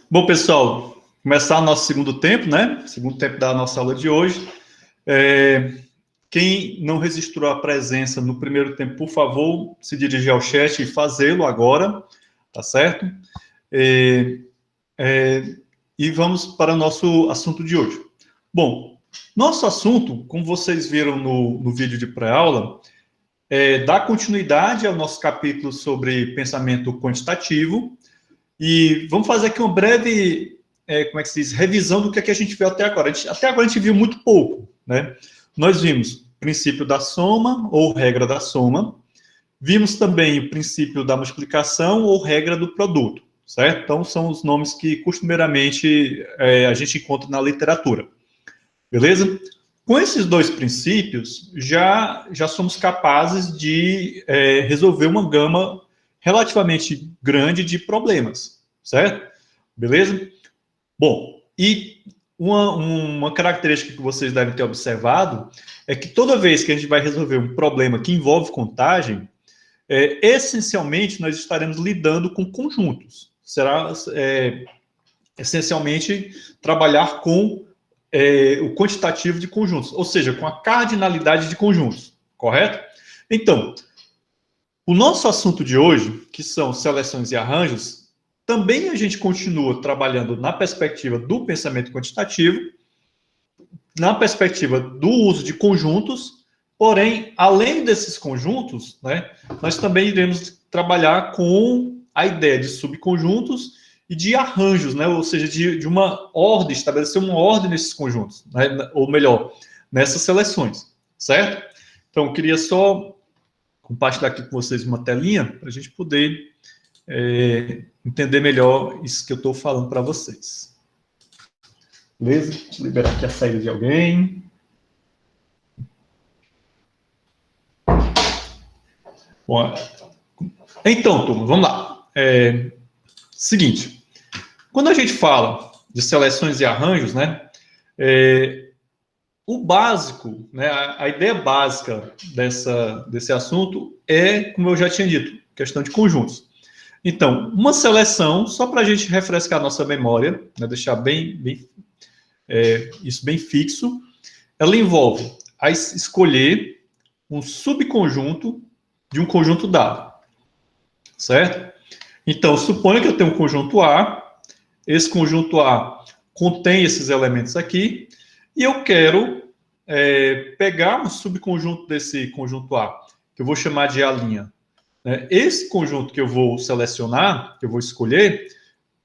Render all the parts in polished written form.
Bom, pessoal, começar o nosso segundo tempo, né? Segundo tempo da nossa aula de hoje. Quem não registrou a presença no primeiro tempo, por favor, se dirigir ao chat e fazê-lo agora, tá certo? E vamos para o nosso assunto de hoje. Bom, nosso assunto, como vocês viram no vídeo de pré-aula, dá continuidade ao nosso capítulo sobre pensamento quantitativo. E vamos fazer aqui uma breve, como é que se diz, revisão do que a gente viu até agora. Até agora a gente viu muito pouco, né? Nós vimos o princípio da soma, ou regra da soma. Vimos também o princípio da multiplicação, ou regra do produto, certo? Então, são os nomes que, costumeiramente, a gente encontra na literatura. Beleza? Com esses dois princípios, já somos capazes de resolver uma gama relativamente grande de problemas, certo? Beleza? Bom, e uma característica que vocês devem ter observado é que toda vez que a gente vai resolver um problema que envolve contagem, essencialmente nós estaremos lidando com conjuntos. Será essencialmente trabalhar com o quantitativo de conjuntos, ou seja, com a cardinalidade de conjuntos, correto? Então, o nosso assunto de hoje, que são seleções e arranjos, também a gente continua trabalhando na perspectiva do pensamento quantitativo, na perspectiva do uso de conjuntos, porém, além desses conjuntos, né, nós também iremos trabalhar com a ideia de subconjuntos e de arranjos, né, ou seja, de uma ordem, estabelecer uma ordem nesses conjuntos, né, ou melhor, nessas seleções, certo? Então, eu queria só compartilhar aqui com vocês uma telinha para a gente poder entender melhor isso que eu estou falando para vocês. Beleza? Deixa eu liberar aqui a saída de alguém. Bom, então, turma, vamos lá. Seguinte, quando a gente fala de seleções e arranjos, né, o básico, né, a ideia básica desse assunto como eu já tinha dito, questão de conjuntos. Então, uma seleção, só para a gente refrescar a nossa memória, né, deixar isso bem fixo, ela envolve escolher um subconjunto de um conjunto dado, certo? Então, suponha que eu tenho um conjunto A, esse conjunto A contém esses elementos aqui, e eu quero pegar um subconjunto desse conjunto A, que eu vou chamar de A'. Esse conjunto que eu vou selecionar, que eu vou escolher,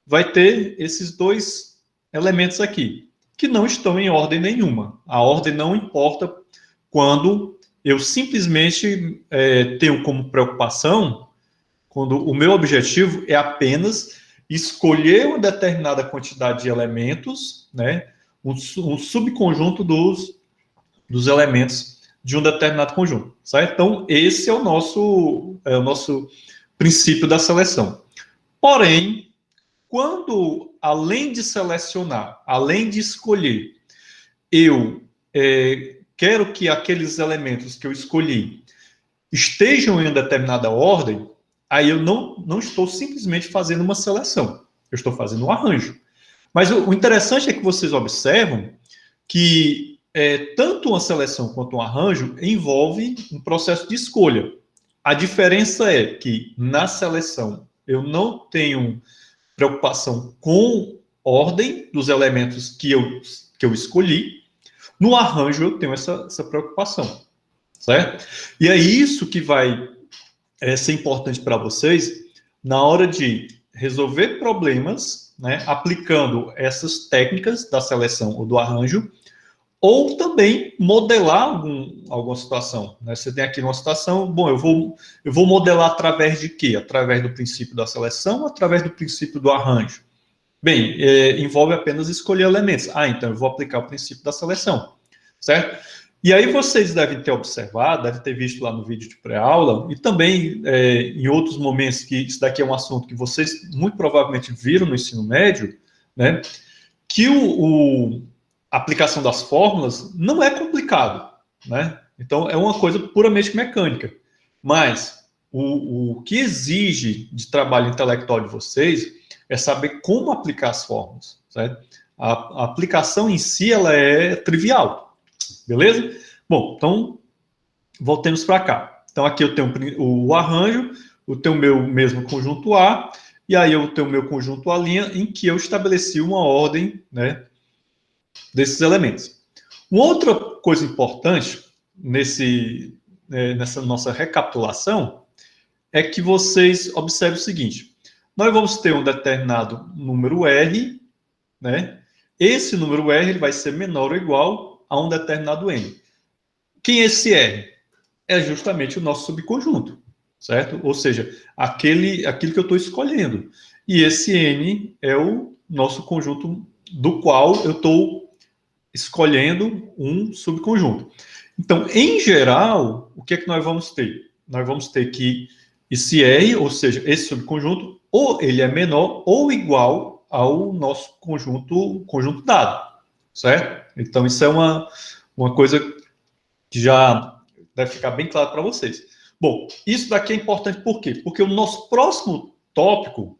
vai ter esses dois elementos aqui, que não estão em ordem nenhuma. A ordem não importa quando eu simplesmente tenho como preocupação, quando o meu objetivo é apenas escolher uma determinada quantidade de elementos, né, um subconjunto dos elementos de um determinado conjunto, certo? Então, esse é o nosso princípio da seleção. Porém, quando, além de selecionar, além de escolher, eu quero que aqueles elementos que eu escolhi estejam em uma determinada ordem, aí eu não estou simplesmente fazendo uma seleção, eu estou fazendo um arranjo. Mas o interessante é que vocês observam que tanto uma seleção quanto um arranjo envolve um processo de escolha. A diferença é que na seleção eu não tenho preocupação com ordem dos elementos que eu escolhi. No arranjo eu tenho essa preocupação, certo? E é isso que vai ser importante para vocês na hora de resolver problemas, né, aplicando essas técnicas da seleção ou do arranjo, ou também modelar alguma situação. Né? Você tem aqui uma situação, bom, eu vou modelar através de quê? Através do princípio da seleção ou através do princípio do arranjo? Bem, envolve apenas escolher elementos. Então eu vou aplicar o princípio da seleção, certo? E aí vocês devem ter observado, devem ter visto lá no vídeo de pré-aula, e também em outros momentos, que isso daqui é um assunto que vocês muito provavelmente viram no ensino médio, né? Que a aplicação das fórmulas não é complicado, né? Então, é uma coisa puramente mecânica. Mas o que exige de trabalho intelectual de vocês é saber como aplicar as fórmulas, certo? A aplicação em si, ela é trivial, beleza? Bom, então, voltemos para cá. Então, aqui eu tenho o arranjo, eu tenho o meu mesmo conjunto A, e aí eu tenho o meu conjunto A' em que eu estabeleci uma ordem, né, desses elementos. Uma outra coisa importante nessa nossa recapitulação é que vocês observem o seguinte: nós vamos ter um determinado número R, né? Esse número R ele vai ser menor ou igual a um determinado N. Quem é esse R? É justamente o nosso subconjunto, certo? Ou seja, aquilo que eu estou escolhendo. E esse N é o nosso conjunto do qual eu estou escolhendo um subconjunto. Então, em geral, o que é que nós vamos ter? Nós vamos ter que esse R, ou seja, esse subconjunto, ou ele é menor ou igual ao nosso conjunto dado, certo? Então, isso é uma coisa que já deve ficar bem claro para vocês. Bom, isso daqui é importante por quê? Porque o nosso próximo tópico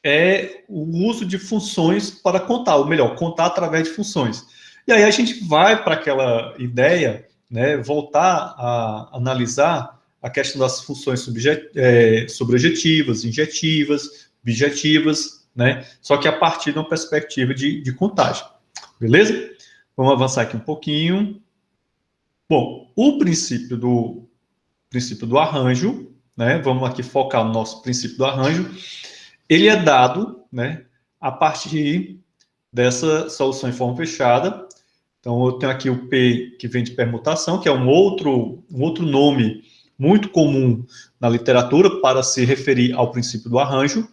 é o uso de funções para contar, ou melhor, contar através de funções. E aí a gente vai para aquela ideia, né, voltar a analisar a questão das funções sobrejetivas, injetivas, bijetivas, né, só que a partir de uma perspectiva de contagem. Beleza? Vamos avançar aqui um pouquinho. Bom, o princípio do arranjo, né, vamos aqui focar no nosso princípio do arranjo, ele é dado, né, a partir dessa solução em forma fechada. Então, eu tenho aqui o P, que vem de permutação, que é um outro nome muito comum na literatura para se referir ao princípio do arranjo.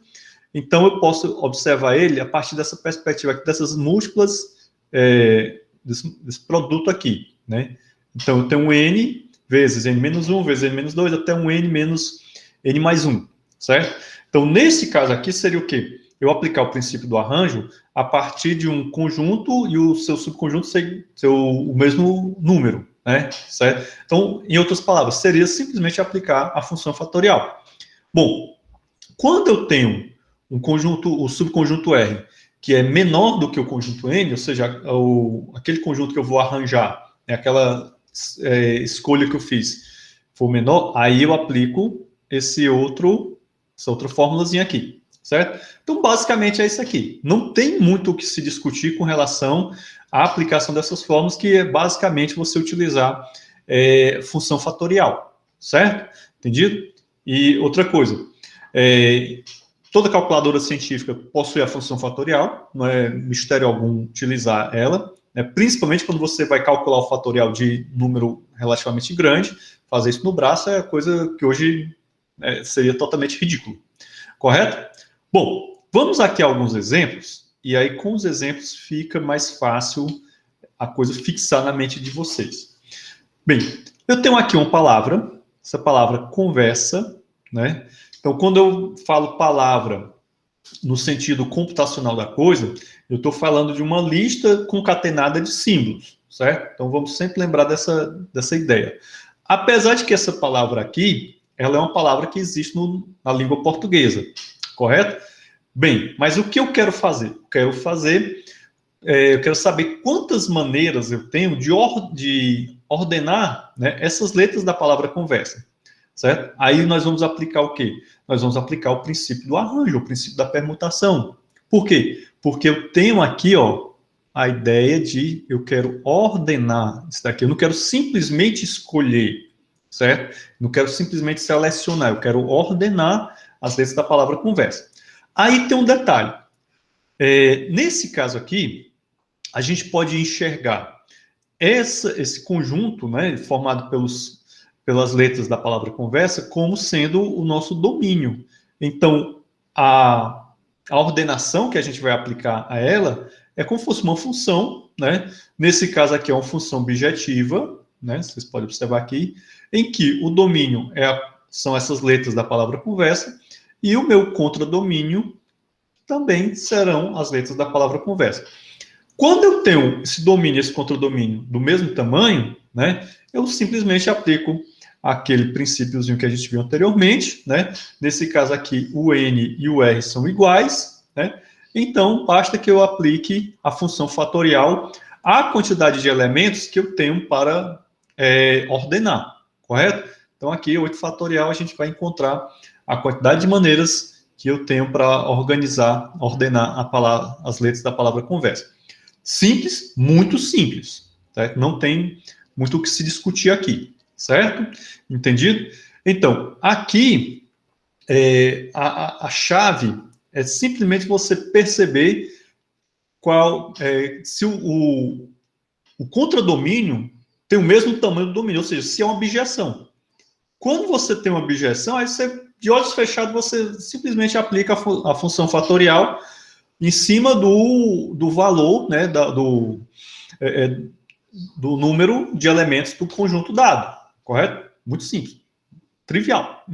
Então, eu posso observar ele a partir dessa perspectiva aqui, dessas múltiplas, desse produto aqui, né? Então, eu tenho um N vezes N-1, vezes N-2, até um N menos N mais 1, certo? Então, nesse caso aqui, seria o quê? Eu aplicar o princípio do arranjo a partir de um conjunto e o seu subconjunto ser o mesmo número, né? Certo? Então, em outras palavras, seria simplesmente aplicar a função fatorial. Bom, quando eu tenho um conjunto, o subconjunto R, que é menor do que o conjunto N, ou seja, aquele conjunto que eu vou arranjar, aquela escolha que eu fiz, for menor, aí eu aplico essa outra fórmulazinha aqui, certo? Então, basicamente é isso aqui. Não tem muito o que se discutir com relação à aplicação dessas fórmulas, que é basicamente você utilizar função fatorial, certo? Entendido? E outra coisa, toda calculadora científica possui a função fatorial, não é mistério algum utilizar ela, né? Principalmente quando você vai calcular o fatorial de número relativamente grande, fazer isso no braço é coisa que hoje seria totalmente ridículo, correto? Bom, vamos aqui a alguns exemplos, e aí com os exemplos fica mais fácil a coisa fixar na mente de vocês. Bem, eu tenho aqui uma palavra, essa palavra conversa, né? Então, quando eu falo palavra no sentido computacional da coisa, eu estou falando de uma lista concatenada de símbolos, certo? Então, vamos sempre lembrar dessa ideia. Apesar de que essa palavra aqui, ela é uma palavra que existe na língua portuguesa, correto? Bem, mas o que eu quero fazer? Eu quero saber quantas maneiras eu tenho de ordenar, né, essas letras da palavra conversa, certo? Aí nós vamos aplicar o quê? Nós vamos aplicar o princípio do arranjo, o princípio da permutação. Por quê? Porque eu tenho aqui, ó, a ideia de eu quero ordenar isso daqui. Eu não quero simplesmente escolher, certo? Não quero simplesmente selecionar. Eu quero ordenar as letras da palavra conversa. Aí tem um detalhe. Nesse caso aqui, a gente pode enxergar esse conjunto, né, formado pelas letras da palavra conversa, como sendo o nosso domínio. Então, a ordenação que a gente vai aplicar a ela é como se fosse uma função, né? Nesse caso aqui é uma função bijetiva, né? Vocês podem observar aqui, em que o domínio são essas letras da palavra conversa, e o meu contradomínio também serão as letras da palavra conversa. Quando eu tenho esse domínio e esse contradomínio do mesmo tamanho, né, eu simplesmente aplico aquele princípiozinho que a gente viu anteriormente, né? Nesse caso aqui, o N e o R são iguais, né? Então, basta que eu aplique a função fatorial à quantidade de elementos que eu tenho para ordenar, correto? Então, aqui, 8 fatorial, a gente vai encontrar a quantidade de maneiras que eu tenho para ordenar as letras da palavra conversa. Simples, muito simples, certo? Não tem muito o que se discutir aqui, certo? Entendido? Então, aqui, a chave é simplesmente você perceber se o contradomínio tem o mesmo tamanho do domínio, ou seja, se é uma objeção. Quando você tem uma objeção, aí você, de olhos fechados, você simplesmente aplica a função fatorial em cima do valor, né, do número de elementos do conjunto dado, correto? Muito simples, trivial.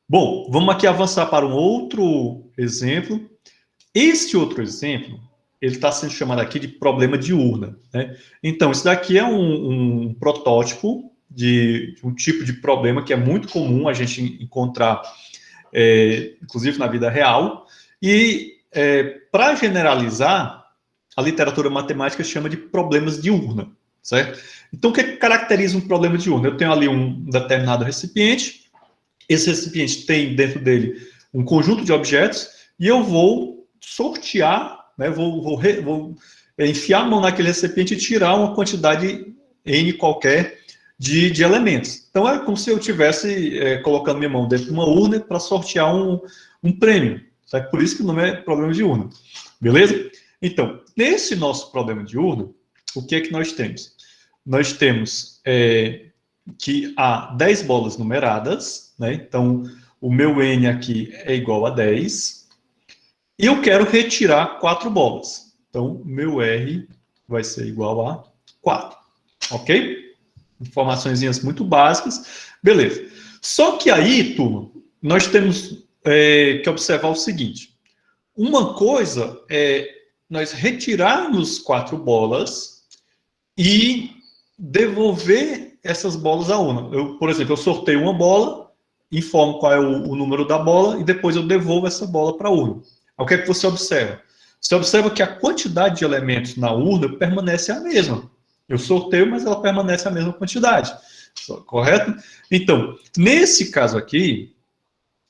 Bom, vamos aqui avançar para um outro exemplo. Este outro exemplo, ele está sendo chamado aqui de problema de urna, né? Então, isso daqui é um protótipo de um tipo de problema que é muito comum a gente encontrar, inclusive na vida real, e para generalizar, a literatura matemática chama de problemas de urna, certo? Então, o que caracteriza um problema de urna? Eu tenho ali um determinado recipiente, esse recipiente tem dentro dele um conjunto de objetos, e eu vou sortear, né, vou enfiar a mão naquele recipiente e tirar uma quantidade N qualquer de elementos. Então, é como se eu estivesse colocando minha mão dentro de uma urna para sortear um prêmio. Certo? Por isso que o nome é problema de urna. Beleza? Então, nesse nosso problema de urna, o que é que nós temos? Nós temos que há 10 bolas numeradas, né? Então, o meu N aqui é igual a 10, e eu quero retirar 4 bolas. Então, meu R vai ser igual a 4, ok? Informações muito básicas, beleza. Só que aí, turma, nós temos que observar o seguinte. Uma coisa é nós retirarmos 4 bolas e devolver essas bolas à urna. Por exemplo, eu sorteio uma bola, informo qual é o número da bola e depois eu devolvo essa bola para a urna. O que é que você observa? Você observa que a quantidade de elementos na urna permanece a mesma. Eu sorteio, mas ela permanece a mesma quantidade. Correto? Então, nesse caso aqui,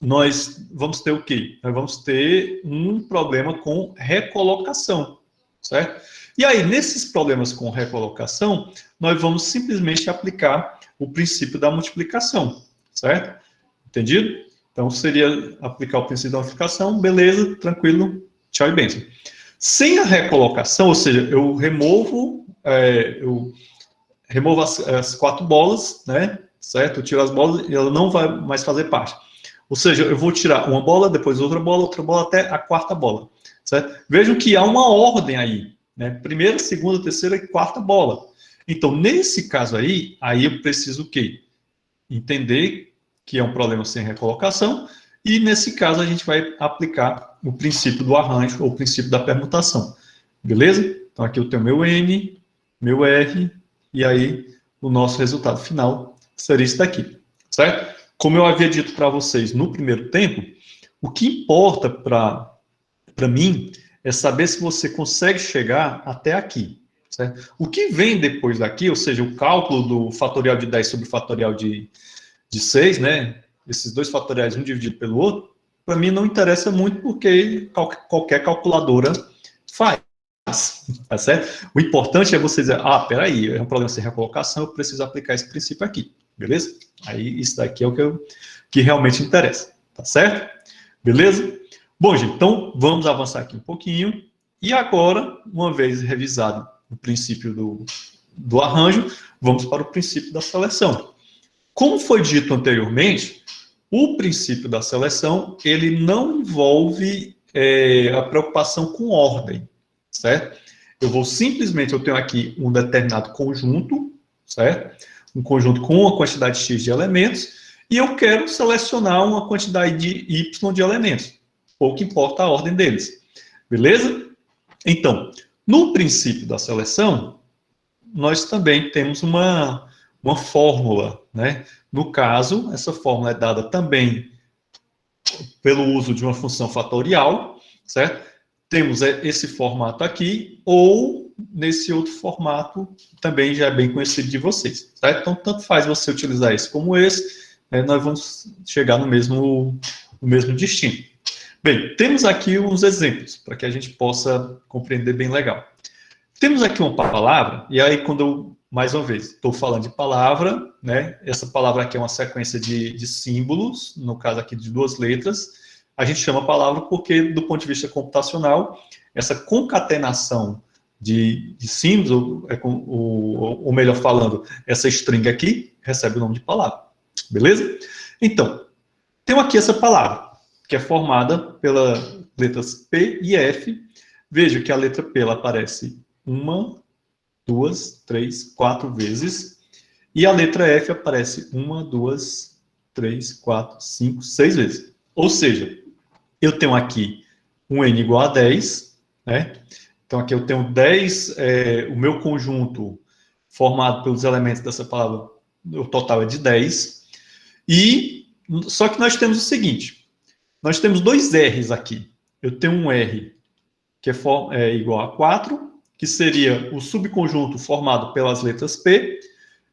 nós vamos ter o quê? Nós vamos ter um problema com recolocação, certo? E aí, nesses problemas com recolocação, nós vamos simplesmente aplicar o princípio da multiplicação, certo? Entendido? Então, seria aplicar o princípio da multiplicação, beleza, tranquilo, tchau e bênção. Sem a recolocação, ou seja, eu removo as 4 bolas, né? Certo? Eu tiro as bolas e ela não vai mais fazer parte. Ou seja, eu vou tirar uma bola, depois outra bola, até a 4ª bola. Certo? Vejam que há uma ordem aí, né? Primeira, segunda, terceira e 4ª bola. Então, nesse caso aí eu preciso o quê? Entender que é um problema sem recolocação, e nesse caso a gente vai aplicar o princípio do arranjo, ou o princípio da permutação. Beleza? Então, aqui eu tenho meu N, meu R, e aí o nosso resultado final seria isso daqui, certo? Como eu havia dito para vocês no primeiro tempo, o que importa para mim é saber se você consegue chegar até aqui, certo? O que vem depois daqui, ou seja, o cálculo do fatorial de 10 sobre o fatorial de 6, né? Esses dois fatoriais, um dividido pelo outro, para mim não interessa muito porque qualquer calculadora faz. Tá certo? O importante é você dizer, peraí, é um problema sem recolocação, eu preciso aplicar esse princípio aqui, beleza? Aí, isso daqui é o que realmente interessa, tá certo? Beleza? Bom, gente, então, vamos avançar aqui um pouquinho, e agora, uma vez revisado o princípio do arranjo, vamos para o princípio da seleção. Como foi dito anteriormente, o princípio da seleção, ele não envolve a preocupação com ordem, certo? Eu tenho aqui um determinado conjunto, certo? Um conjunto com uma quantidade X de elementos, e eu quero selecionar uma quantidade de Y de elementos. Pouco importa a ordem deles. Beleza? Então, no princípio da seleção, nós também temos uma fórmula, né? No caso, essa fórmula é dada também pelo uso de uma função fatorial, certo? Temos esse formato aqui, ou nesse outro formato, também já é bem conhecido de vocês, certo? Então, tanto faz você utilizar esse como esse, nós vamos chegar no mesmo destino. Bem, temos aqui uns exemplos, para que a gente possa compreender bem legal. Temos aqui uma palavra, e aí quando eu, mais uma vez, estou falando de palavra, né? Essa palavra aqui é uma sequência de símbolos, no caso aqui de 2 letras. A gente chama palavra porque, do ponto de vista computacional, essa concatenação de símbolos, ou melhor falando, essa string aqui, recebe o nome de palavra. Beleza? Então, tenho aqui essa palavra, que é formada pelas letras P e F. Veja que a letra P ela aparece 1, 2, 3, 4 vezes. E a letra F aparece 1, 2, 3, 4, 5, 6 vezes. Ou seja, eu tenho aqui um N igual a 10, né? Então aqui eu tenho 10, o meu conjunto formado pelos elementos dessa palavra, o total é de 10. E, só que nós temos o seguinte, nós temos 2 R's aqui. Eu tenho um R que é igual a 4, que seria o subconjunto formado pelas letras P,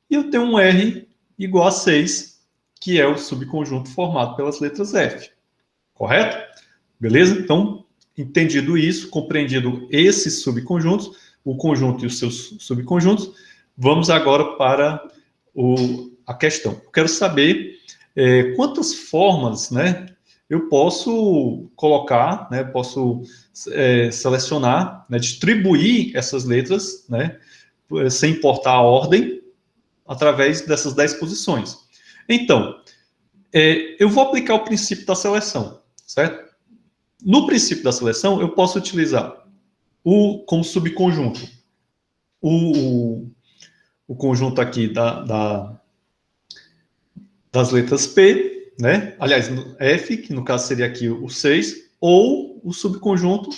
e eu tenho um R igual a 6, que é o subconjunto formado pelas letras F. Correto? Beleza? Então, entendido isso, compreendido esses subconjuntos, o conjunto e os seus subconjuntos, vamos agora para a questão. Eu quero saber quantas formas, né, eu posso colocar, né, posso selecionar, né, distribuir essas letras, né, sem importar a ordem, através dessas 10 posições. Então, eu vou aplicar o princípio da seleção, certo? No princípio da seleção, eu posso utilizar como subconjunto o conjunto aqui das letras P, né? Aliás, F, que no caso seria aqui o 6, ou o subconjunto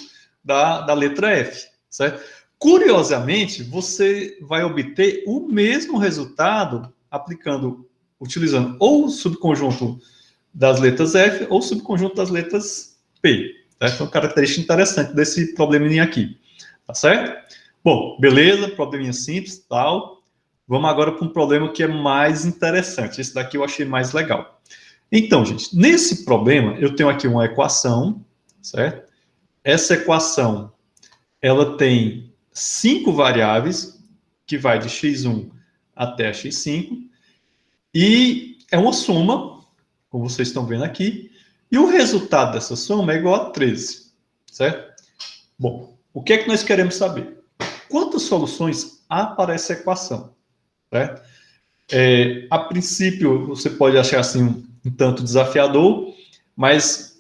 da letra F, certo? Curiosamente, você vai obter o mesmo resultado utilizando ou o subconjunto das letras F ou o subconjunto das letras P. Tá? Então, uma característica interessante desse probleminha aqui. Tá certo? Bom, beleza, probleminha simples, tal. Vamos agora para um problema que é mais interessante. Esse daqui eu achei mais legal. Então, gente, nesse problema, eu tenho aqui uma equação, certo? Essa equação, ela tem 5 variáveis, que vai de x1 até x5, e é uma soma, como vocês estão vendo aqui, e o resultado dessa soma é igual a 13, certo? Bom, o que é que nós queremos saber? Quantas soluções há para essa equação? Certo? A princípio, você pode achar assim um tanto desafiador, mas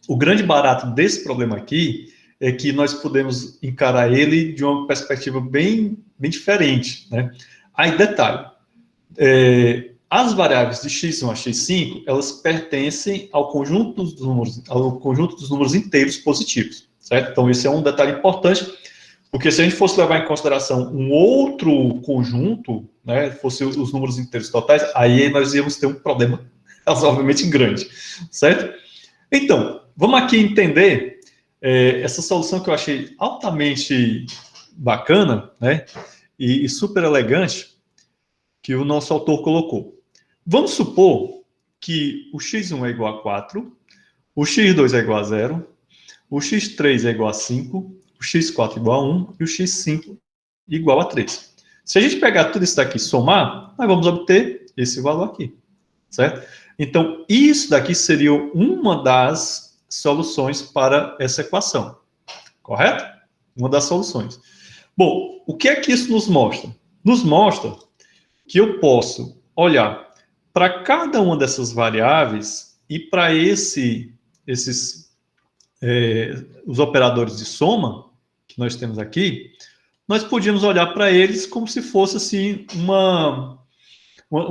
o grande barato desse problema aqui é que nós podemos encarar ele de uma perspectiva bem diferente, né? Aí, detalhe, as variáveis de x1 a x5, elas pertencem ao conjunto dos números inteiros positivos, certo? Então, esse é um detalhe importante, porque se a gente fosse levar em consideração um outro conjunto, né, fosse os números inteiros totais, aí nós íamos ter um problema razoavelmente grande, certo? Então, vamos aqui entender essa solução que eu achei altamente bacana, né, e super elegante, que o nosso autor colocou. Vamos supor que o x1 é igual a 4, o x2 é igual a 0, o x3 é igual a 5, o x4 igual a 1 e o x5 igual a 3. Se a gente pegar tudo isso daqui e somar, nós vamos obter esse valor aqui, certo? Então, isso daqui seria uma das soluções para essa equação, correto? Uma das soluções. Bom, o que é que isso nos mostra? Nos mostra que eu posso olhar para cada uma dessas variáveis e para os operadores de soma que nós temos aqui, nós podíamos olhar para eles como se fosse assim uma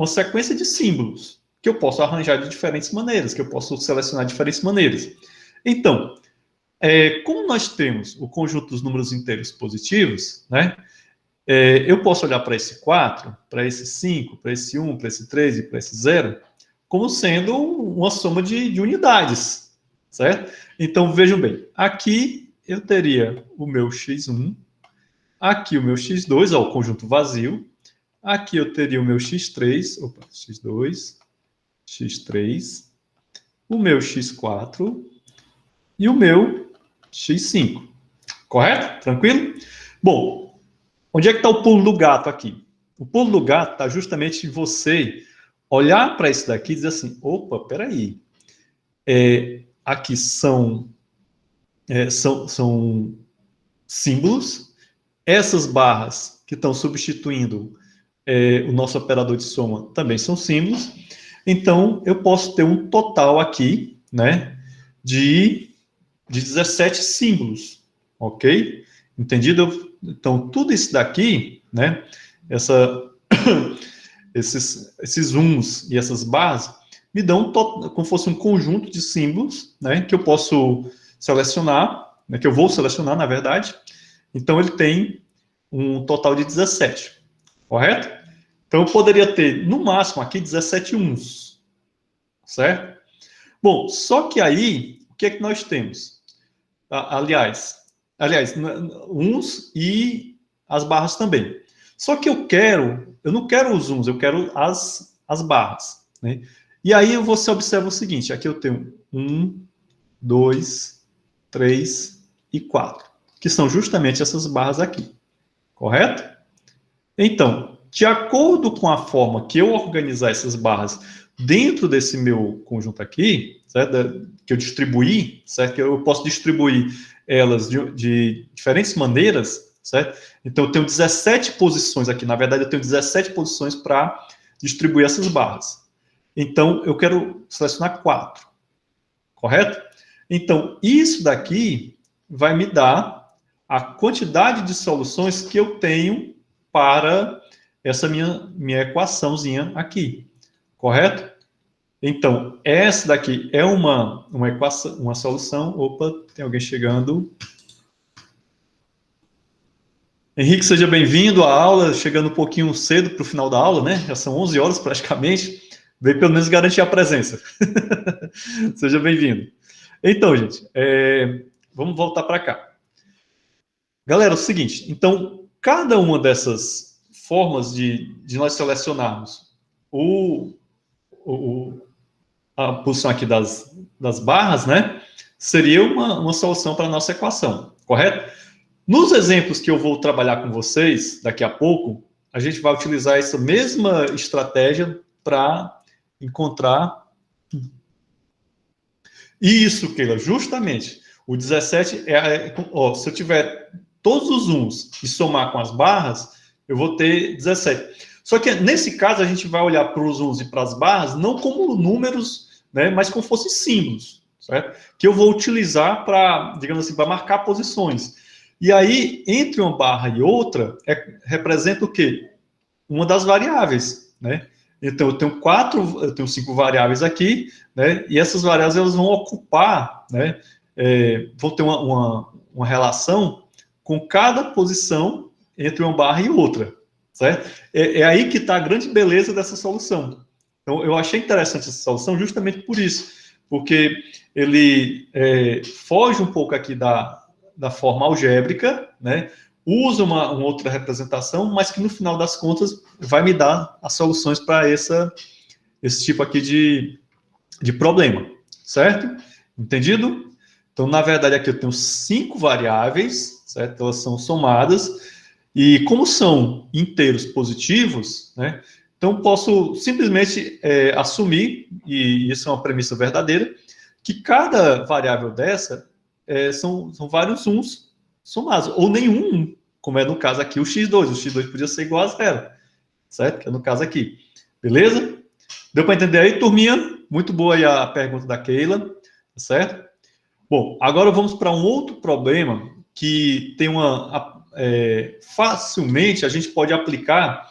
sequência de símbolos que eu posso arranjar de diferentes maneiras, que eu posso selecionar de diferentes maneiras. Então, como nós temos o conjunto dos números inteiros positivos, né? Eu posso olhar para esse 4, para esse 5, para esse 1, para esse 3 e para esse 0, como sendo uma soma de unidades, certo? Então, vejam bem, aqui eu teria o meu x1, aqui o meu x2, ó, o conjunto vazio, aqui eu teria o meu x3, opa, x2, x3, o meu x4 e o meu x5, correto? Tranquilo? Bom, onde é que está o pulo do gato aqui? O pulo do gato está justamente em você olhar para isso daqui e dizer assim, opa, peraí, aqui são símbolos, essas barras que estão substituindo o nosso operador de soma também são símbolos, então eu posso ter um total aqui, né, de 17 símbolos, ok? Entendido? Então, tudo isso daqui, né, esses uns e essas barras, me dão como fosse um conjunto de símbolos, né, que eu posso selecionar, né, que eu vou selecionar, na verdade. Então, ele tem um total de 17, correto? Então, eu poderia ter, no máximo, aqui 17 uns, certo? Bom, só que aí, o que é que nós temos? Aliás, uns e as barras também. Só que eu não quero os uns, eu quero as barras, né? E aí você observa o seguinte, aqui eu tenho 1, 2, 3 e 4, que são justamente essas barras aqui, correto? Então, de acordo com a forma que eu organizar essas barras dentro desse meu conjunto aqui, certo? Que eu distribuí, certo? Que eu posso distribuir elas de diferentes maneiras, certo? Então, eu tenho 17 posições aqui. Na verdade, eu tenho 17 posições para distribuir essas barras. Então, eu quero selecionar 4, correto? Então, isso daqui vai me dar a quantidade de soluções que eu tenho para essa minha equaçãozinha aqui, correto? Então, essa daqui é uma equação, uma solução. Opa, tem alguém chegando. Henrique, seja bem-vindo à aula, chegando um pouquinho cedo para o final da aula, né? Já são 11 horas praticamente. Veio pelo menos garantir a presença. Seja bem-vindo. Então, gente, vamos voltar para cá. Galera, é o seguinte, então, cada uma dessas formas de nós selecionarmos a posição aqui das barras, né, seria uma solução para a nossa equação, correto? Nos exemplos que eu vou trabalhar com vocês daqui a pouco, a gente vai utilizar essa mesma estratégia para encontrar isso, Keila, justamente. O 17 se eu tiver todos os uns e somar com as barras, eu vou ter 17. Só que nesse caso a gente vai olhar para os uns e para as barras não como números, né, mas como fossem símbolos, certo? Que eu vou utilizar para, digamos assim, para marcar posições. E aí, entre uma barra e outra, representa o quê? Uma das variáveis, né? Então, eu tenho 5 variáveis aqui, né? E essas variáveis elas vão ocupar, né? Vão ter uma relação com cada posição entre uma barra e outra, certo? É aí que está a grande beleza dessa solução. Então, eu achei interessante essa solução justamente por isso, porque ele foge um pouco aqui da forma algébrica, né? Usa uma outra representação, mas que no final das contas vai me dar as soluções para esse tipo aqui de problema, certo? Entendido? Então, na verdade, aqui eu tenho 5 variáveis, certo? Elas são somadas, e como são inteiros positivos, né? Então, posso simplesmente assumir, e isso é uma premissa verdadeira, que cada variável dessa são vários uns somados, ou nenhum, como é no caso aqui o x2. O x2 podia ser igual a zero, certo? Que é no caso aqui. Beleza? Deu para entender aí, turminha? Muito boa aí a pergunta da Keila, certo? Bom, agora vamos para um outro problema que tem facilmente a gente pode aplicar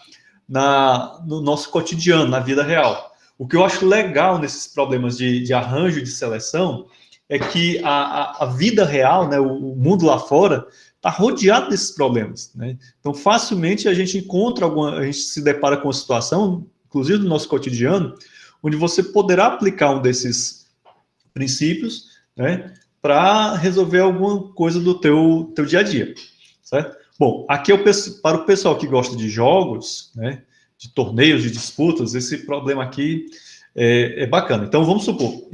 no nosso cotidiano, na vida real. O que eu acho legal nesses problemas de arranjo de seleção é que a vida real, né, o mundo lá fora, está rodeado desses problemas, né? Então, facilmente a gente a gente se depara com uma situação, inclusive no nosso cotidiano, onde você poderá aplicar um desses princípios, né, para resolver alguma coisa do teu dia a dia, certo? Bom, aqui para o pessoal que gosta de jogos, né, de torneios, de disputas, esse problema aqui é bacana. Então, vamos supor,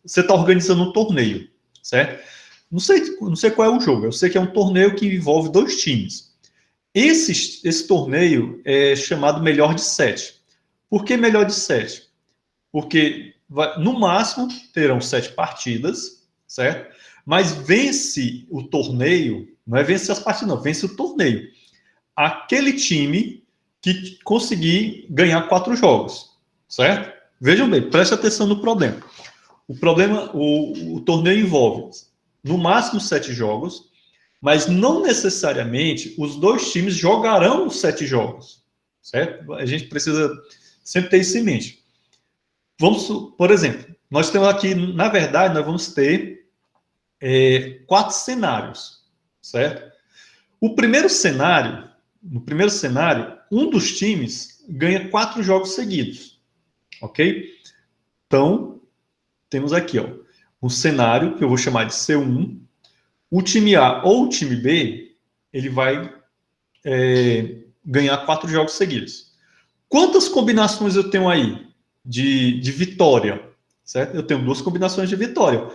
você está organizando um torneio, certo? Não sei qual é o jogo, eu sei que é um torneio que envolve 2 times. Esse torneio é chamado melhor de 7. Por que melhor de 7? Porque no máximo terão 7 partidas, certo? Mas vence o torneio, não é vence as partidas, não, vence o torneio. Aquele time que conseguir ganhar 4 jogos, certo? Vejam bem, preste atenção no problema. O torneio envolve, no máximo, 7 jogos, mas não necessariamente os 2 times jogarão os 7 jogos, certo? A gente precisa sempre ter isso em mente. Por exemplo, nós temos aqui, na verdade, nós vamos ter 4 cenários, certo? No primeiro cenário, um dos times ganha 4 jogos seguidos, ok? Então, temos aqui, ó, um cenário que eu vou chamar de C1. O time A ou o time B, ele vai ganhar 4 jogos seguidos. Quantas combinações eu tenho aí de vitória? Certo? Eu tenho 2 combinações de vitória.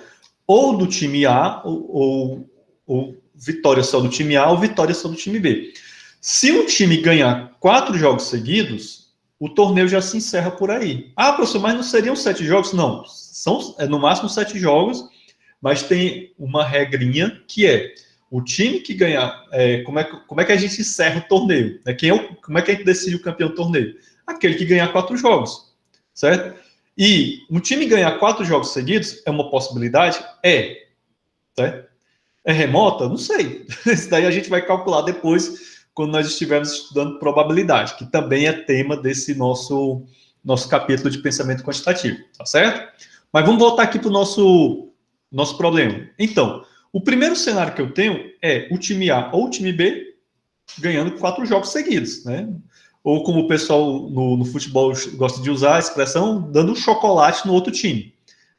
Ou do time A, ou vitória só do time A, ou vitória só do time B. Se um time ganhar 4 jogos seguidos, o torneio já se encerra por aí. Ah, professor, mas não seriam 7 jogos? Não, são no máximo 7 jogos, mas tem uma regrinha que é o time que ganhar. Como é que a gente encerra o torneio? Como é que a gente decide o campeão do torneio? Aquele que ganhar 4 jogos, certo? E um time ganhar 4 jogos seguidos é uma possibilidade? Certo? É remota? Não sei. Isso daí a gente vai calcular depois, quando nós estivermos estudando probabilidade, que também é tema desse nosso capítulo de pensamento quantitativo, tá certo? Mas vamos voltar aqui para o nosso problema. Então, o primeiro cenário que eu tenho é o time A ou o time B ganhando 4 jogos seguidos, né? Ou como o pessoal no futebol gosta de usar a expressão, dando chocolate no outro time,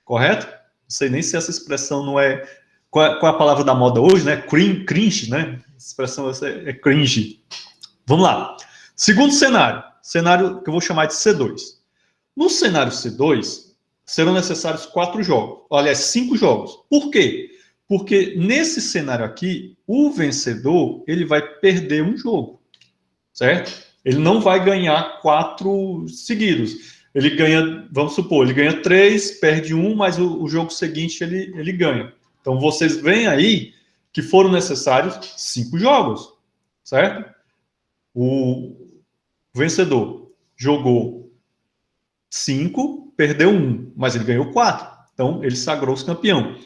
correto? Não sei nem se essa expressão não é... Qual é a palavra da moda hoje, né? Cringe, né? A expressão é cringe. Vamos lá. Segundo cenário que eu vou chamar de C2. No cenário C2, serão necessários 4 jogos. Aliás, 5 jogos. Por quê? Porque nesse cenário aqui, o vencedor, ele vai perder um jogo, certo? Ele não vai ganhar 4 seguidos. Ele ganha, vamos supor, ele ganha 3, perde 1, mas o jogo seguinte ele ganha. Então, vocês veem aí que foram necessários 5 jogos, certo? O vencedor jogou 5, perdeu 1, mas ele ganhou 4. Então, ele sagrou-se campeão.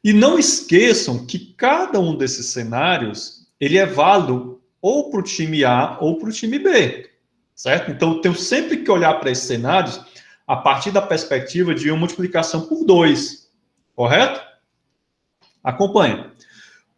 E não esqueçam que cada um desses cenários, ele é válido ou para o time A ou para o time B, certo? Então, eu tenho sempre que olhar para esses cenários a partir da perspectiva de uma multiplicação por 2, correto? Acompanha.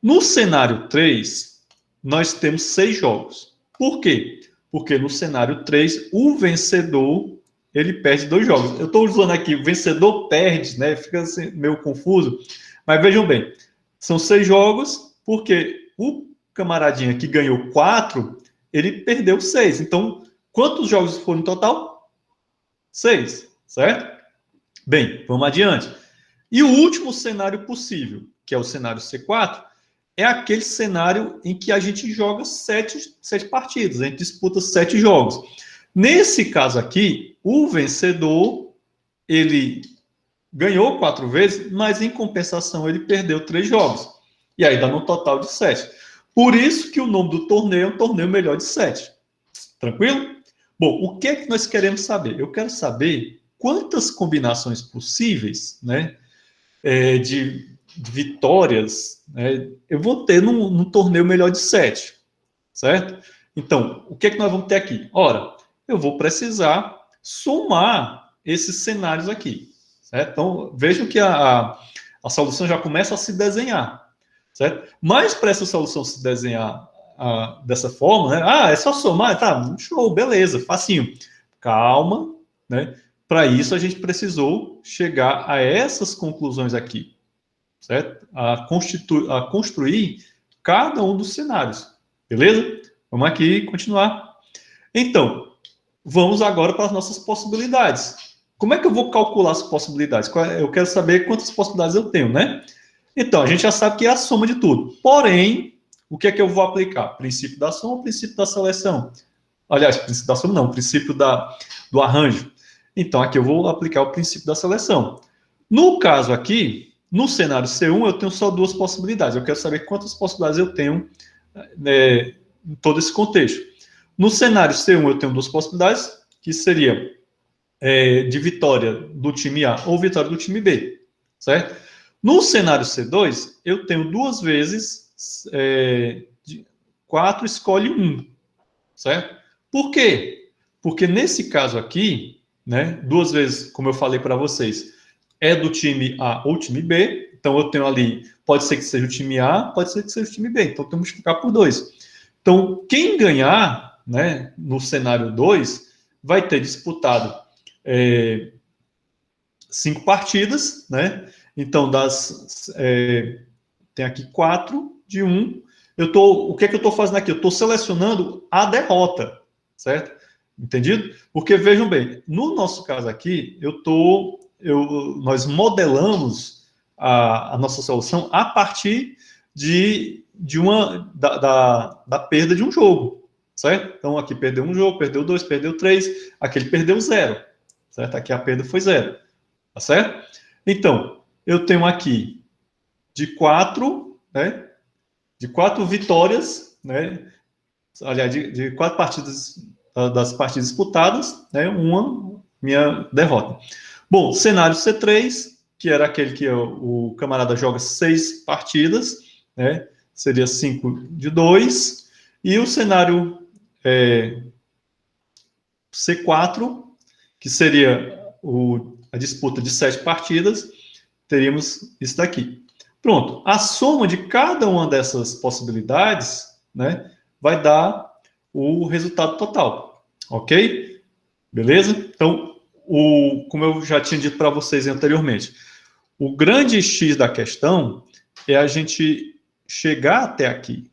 No cenário 3, nós temos 6 jogos. Por quê? Porque no cenário 3, o vencedor, ele perde 2 jogos. Eu estou usando aqui, o vencedor perde, né? Fica assim, meio confuso. Mas vejam bem, são 6 jogos, porque o camaradinha que ganhou 4, ele perdeu 6. Então, quantos jogos foram no total? 6, certo? Bem, vamos adiante. E o último cenário possível, que é o cenário C4, é aquele cenário em que a gente joga 7 partidas, a gente disputa 7 jogos. Nesse caso aqui, o vencedor, ele ganhou 4 vezes, mas em compensação ele perdeu 3 jogos. E aí dá no total de 7. Por isso que o nome do torneio é um torneio melhor de 7. Tranquilo? Bom, o que é que nós queremos saber? Eu quero saber quantas combinações possíveis, né, de vitórias, né, eu vou ter num torneio melhor de 7, certo? Então, o que é que nós vamos ter aqui? Ora, eu vou precisar somar esses cenários aqui, certo? Então, vejam que a solução já começa a se desenhar, certo? Mas para essa solução se desenhar dessa forma, né? É só somar, tá, show, beleza, facinho. Calma, né? Para isso, a gente precisou chegar a essas conclusões aqui, certo? A construir cada um dos cenários, beleza? Vamos aqui continuar. Então, vamos agora para as nossas possibilidades. Como é que eu vou calcular as possibilidades? Eu quero saber quantas possibilidades eu tenho, né? Então, a gente já sabe que é a soma de tudo. Porém, o que é que eu vou aplicar? Princípio da soma ou princípio da seleção? Aliás, princípio da soma não, princípio do arranjo. Então, aqui eu vou aplicar o princípio da seleção. No caso aqui, no cenário C1, eu tenho só duas possibilidades. Eu quero saber quantas possibilidades eu tenho em todo esse contexto. No cenário C1, eu tenho duas possibilidades, que seria de vitória do time A ou vitória do time B, certo? No cenário C2, eu tenho duas vezes 4 escolhe 1, certo? Por quê? Porque nesse caso aqui, né, duas vezes, como eu falei para vocês, é do time A ou time B, então eu tenho ali, pode ser que seja o time A, pode ser que seja o time B, então eu tenho que multiplicar por 2. Então, quem ganhar, né, no cenário 2, vai ter disputado 5 partidas, né? Então, tem aqui 4 de 1. O que é que eu estou fazendo aqui? Eu estou selecionando a derrota, certo? Entendido? Porque, vejam bem, no nosso caso aqui, nós modelamos a nossa solução a partir da perda de um jogo, certo? Então, aqui perdeu um jogo, perdeu 2, perdeu 3, aqui ele perdeu 0, certo? Aqui a perda foi 0, tá certo? Então, eu tenho aqui de 4, né? De 4 vitórias, né? Aliás, de 4 partidas, das partidas disputadas, né? Uma minha derrota. Bom, cenário C3, que era aquele que o camarada joga 6 partidas, né? Seria 5 de 2. E o cenário C4, que seria a disputa de 7 partidas, teríamos isso daqui. Pronto, a soma de cada uma dessas possibilidades, né, vai dar o resultado total, ok? Beleza? Então, como eu já tinha dito para vocês anteriormente, o grande X da questão é a gente chegar até aqui,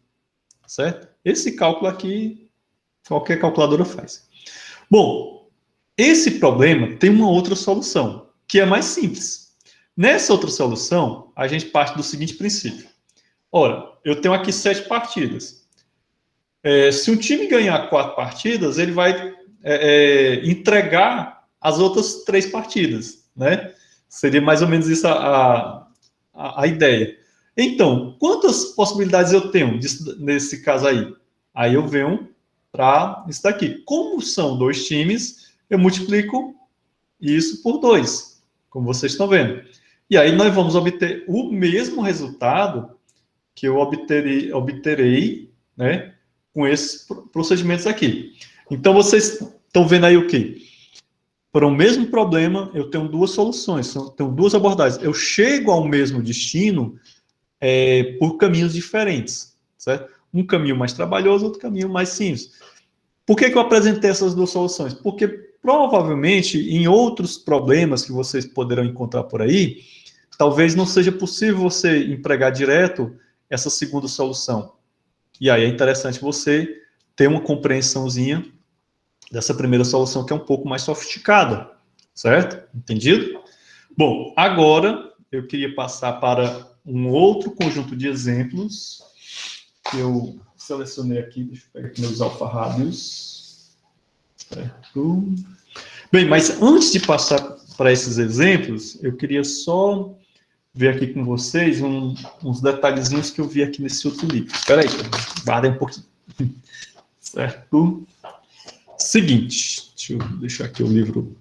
certo? Esse cálculo aqui, qualquer calculadora faz. Bom, esse problema tem uma outra solução, que é mais simples. Nessa outra solução, a gente parte do seguinte princípio. Ora, eu tenho aqui 7 partidas. Se um time ganhar 4 partidas, ele vai entregar as outras 3 partidas, né? Seria mais ou menos isso a ideia. Então, quantas possibilidades eu tenho nesse caso aí? Aí eu venho para isso daqui. Como são 2 times, eu multiplico isso por 2, como vocês estão vendo. E aí nós vamos obter o mesmo resultado que eu obterei, né, com esses procedimentos aqui. Então, vocês estão vendo aí o quê? Para o mesmo problema, eu tenho duas soluções, tenho duas abordagens. Eu chego ao mesmo destino por caminhos diferentes, certo? Um caminho mais trabalhoso, outro caminho mais simples. Por que eu apresentei essas duas soluções? Porque provavelmente em outros problemas que vocês poderão encontrar por aí, talvez não seja possível você empregar direto essa segunda solução. E aí é interessante você ter uma compreensãozinha dessa primeira solução que é um pouco mais sofisticada, certo? Entendido? Bom, agora eu queria passar para um outro conjunto de exemplos que eu selecionei aqui. Deixa eu pegar aqui meus alfarrábios. Certo? Bem, mas antes de passar para esses exemplos, eu queria só ver aqui com vocês uns detalhezinhos que eu vi aqui nesse outro livro. Espera aí, guardem um pouquinho. Certo? Seguinte, deixa eu deixar aqui o livro.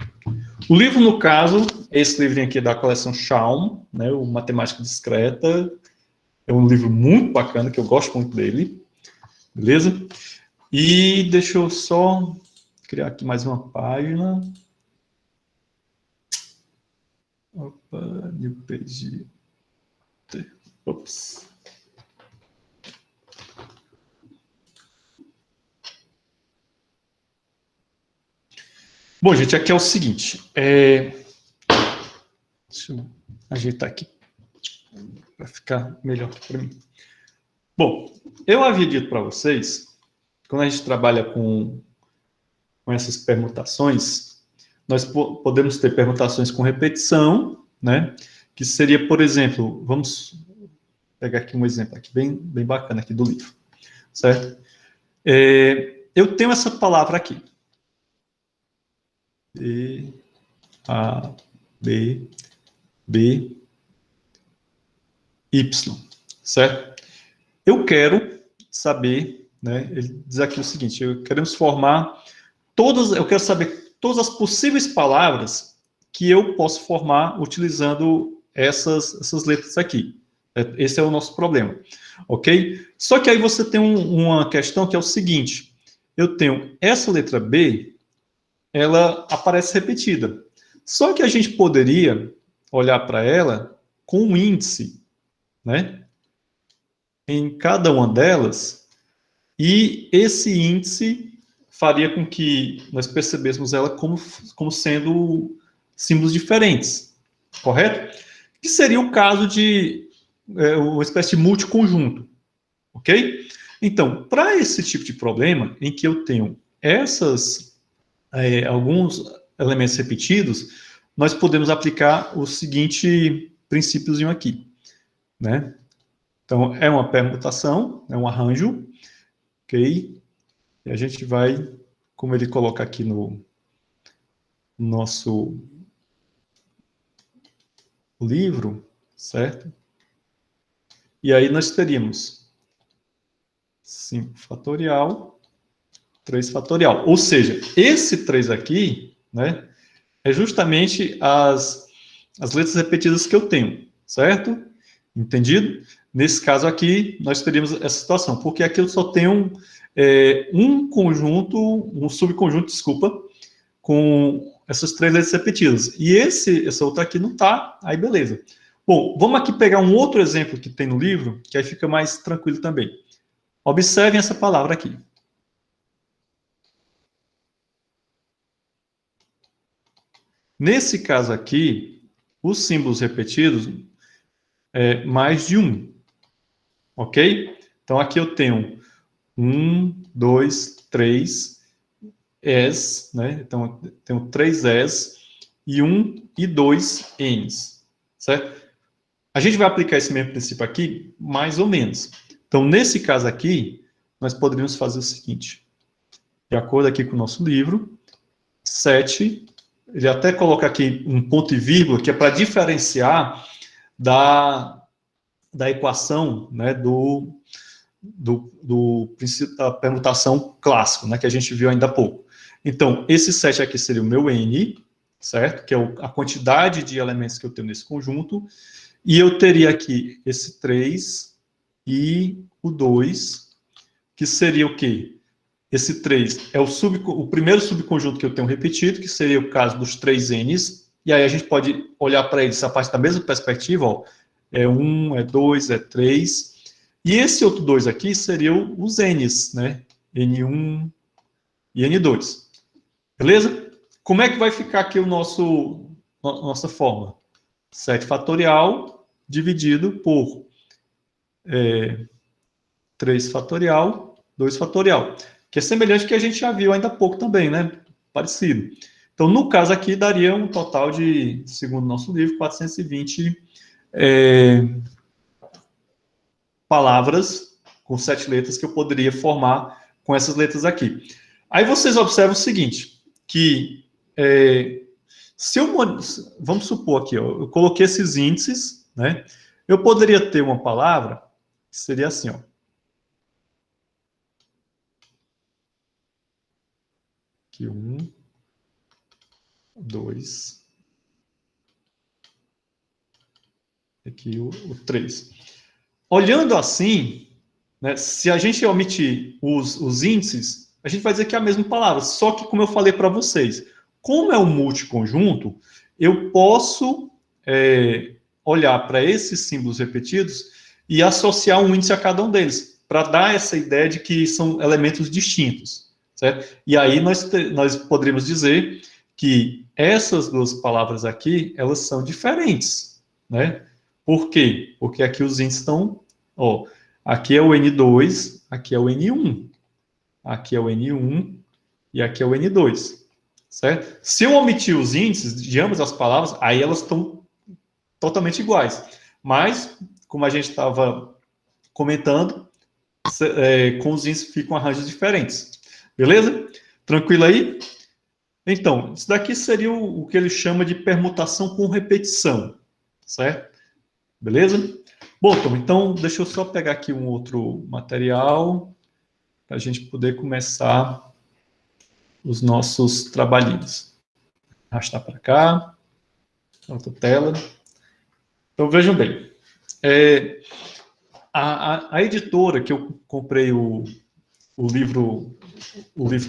O livro, no caso, esse livrinho aqui é da coleção Schaum, né, o Matemática Discreta. É um livro muito bacana, que eu gosto muito dele. Beleza? E deixa eu só criar aqui mais uma página. Opa, new page. Ops. Bom, gente, aqui é o seguinte. Deixa eu ajeitar aqui. para ficar melhor para mim. Bom, eu havia dito para vocês, quando a gente trabalha com essas permutações, nós podemos ter permutações com repetição, né? Que seria, por exemplo, vamos pegar aqui um exemplo aqui bem bacana aqui do livro, certo? Eu tenho essa palavra aqui. E, A, B, B, Y, certo? Eu quero saber, né? Ele diz aqui o seguinte: queremos formar eu quero saber todas as possíveis palavras que eu posso formar utilizando essas letras aqui. Esse é o nosso problema, ok? Só que aí você tem uma questão que é o seguinte: eu tenho essa letra B, ela aparece repetida. Só que a gente poderia olhar para ela com um índice, né? Em cada uma delas, e esse índice faria com que nós percebêssemos ela como sendo símbolos diferentes, correto? Que seria o caso de uma espécie de multiconjunto, ok? Então, para esse tipo de problema, em que eu tenho alguns elementos repetidos, nós podemos aplicar o seguinte princípiozinho aqui, né? Então, é uma permutação, é um arranjo, ok? E a gente vai, como ele coloca aqui no nosso livro, certo? E aí nós teríamos 5 fatorial, 3 fatorial. Ou seja, esse 3 aqui, né, é justamente as letras repetidas que eu tenho, certo? Entendido? Nesse caso aqui, nós teríamos essa situação, porque aqui eu só tenho um subconjunto, desculpa, com essas 3 letras repetidas. E essa outra aqui não tá, aí beleza. Bom, vamos aqui pegar um outro exemplo que tem no livro, que aí fica mais tranquilo também. Observem essa palavra aqui. Nesse caso aqui, os símbolos repetidos é mais de um, ok? Então aqui eu tenho 1, 2, 3 es, né? Então eu tenho 3 es e 1 e 2 n's, certo? A gente vai aplicar esse mesmo princípio aqui, mais ou menos. Então, nesse caso aqui, nós poderíamos fazer o seguinte. De acordo aqui com o nosso livro, 7, ele até coloca aqui um ponto e vírgula, que é para diferenciar da equação, né, do princípio da permutação clássico, né, que a gente viu ainda há pouco. Então, esse 7 aqui seria o meu n, certo? Que é a quantidade de elementos que eu tenho nesse conjunto. E eu teria aqui esse 3 e o 2, que seria o quê? Esse 3 é o primeiro subconjunto que eu tenho repetido, que seria o caso dos 3 n's, e aí a gente pode olhar para eles a partir da mesma perspectiva, ó, é 1, é 2, é 3, e esse outro 2 aqui seriam os n's, né? N1 e N2. Beleza? Como é que vai ficar aqui nossa forma? 7 fatorial dividido por 3 fatorial, 2 fatorial, que é semelhante ao que a gente já viu ainda há pouco também, né? Parecido. Então, no caso aqui, daria um total de, segundo o nosso livro, 420 palavras com 7 letras que eu poderia formar com essas letras aqui. Aí vocês observam o seguinte, que vamos supor aqui, ó, eu coloquei esses índices, né? Eu poderia ter uma palavra que seria assim, ó. Aqui 1, 2, aqui o 3. Olhando assim, né, se a gente omitir os índices, a gente vai dizer que é a mesma palavra, só que como eu falei para vocês, como é um multiconjunto, eu posso olhar para esses símbolos repetidos e associar um índice a cada um deles, para dar essa ideia de que são elementos distintos, certo? E aí nós poderíamos dizer que essas duas palavras aqui, elas são diferentes, né? Por quê? Porque aqui os índices estão, ó, aqui é o N2, aqui é o N1, aqui é o N1 e aqui é o N2, certo? Se eu omitir os índices de ambas as palavras, aí elas estão totalmente iguais. Mas, como a gente estava comentando, com os índices ficam arranjos diferentes. Beleza? Tranquilo aí? Então, isso daqui seria o que ele chama de permutação com repetição, certo? Beleza? Bom, Tom, então deixa eu só pegar aqui um outro material para a gente poder começar os nossos trabalhinhos. Arrastar para cá, outra tela. Então, vejam bem, a editora que eu comprei o livro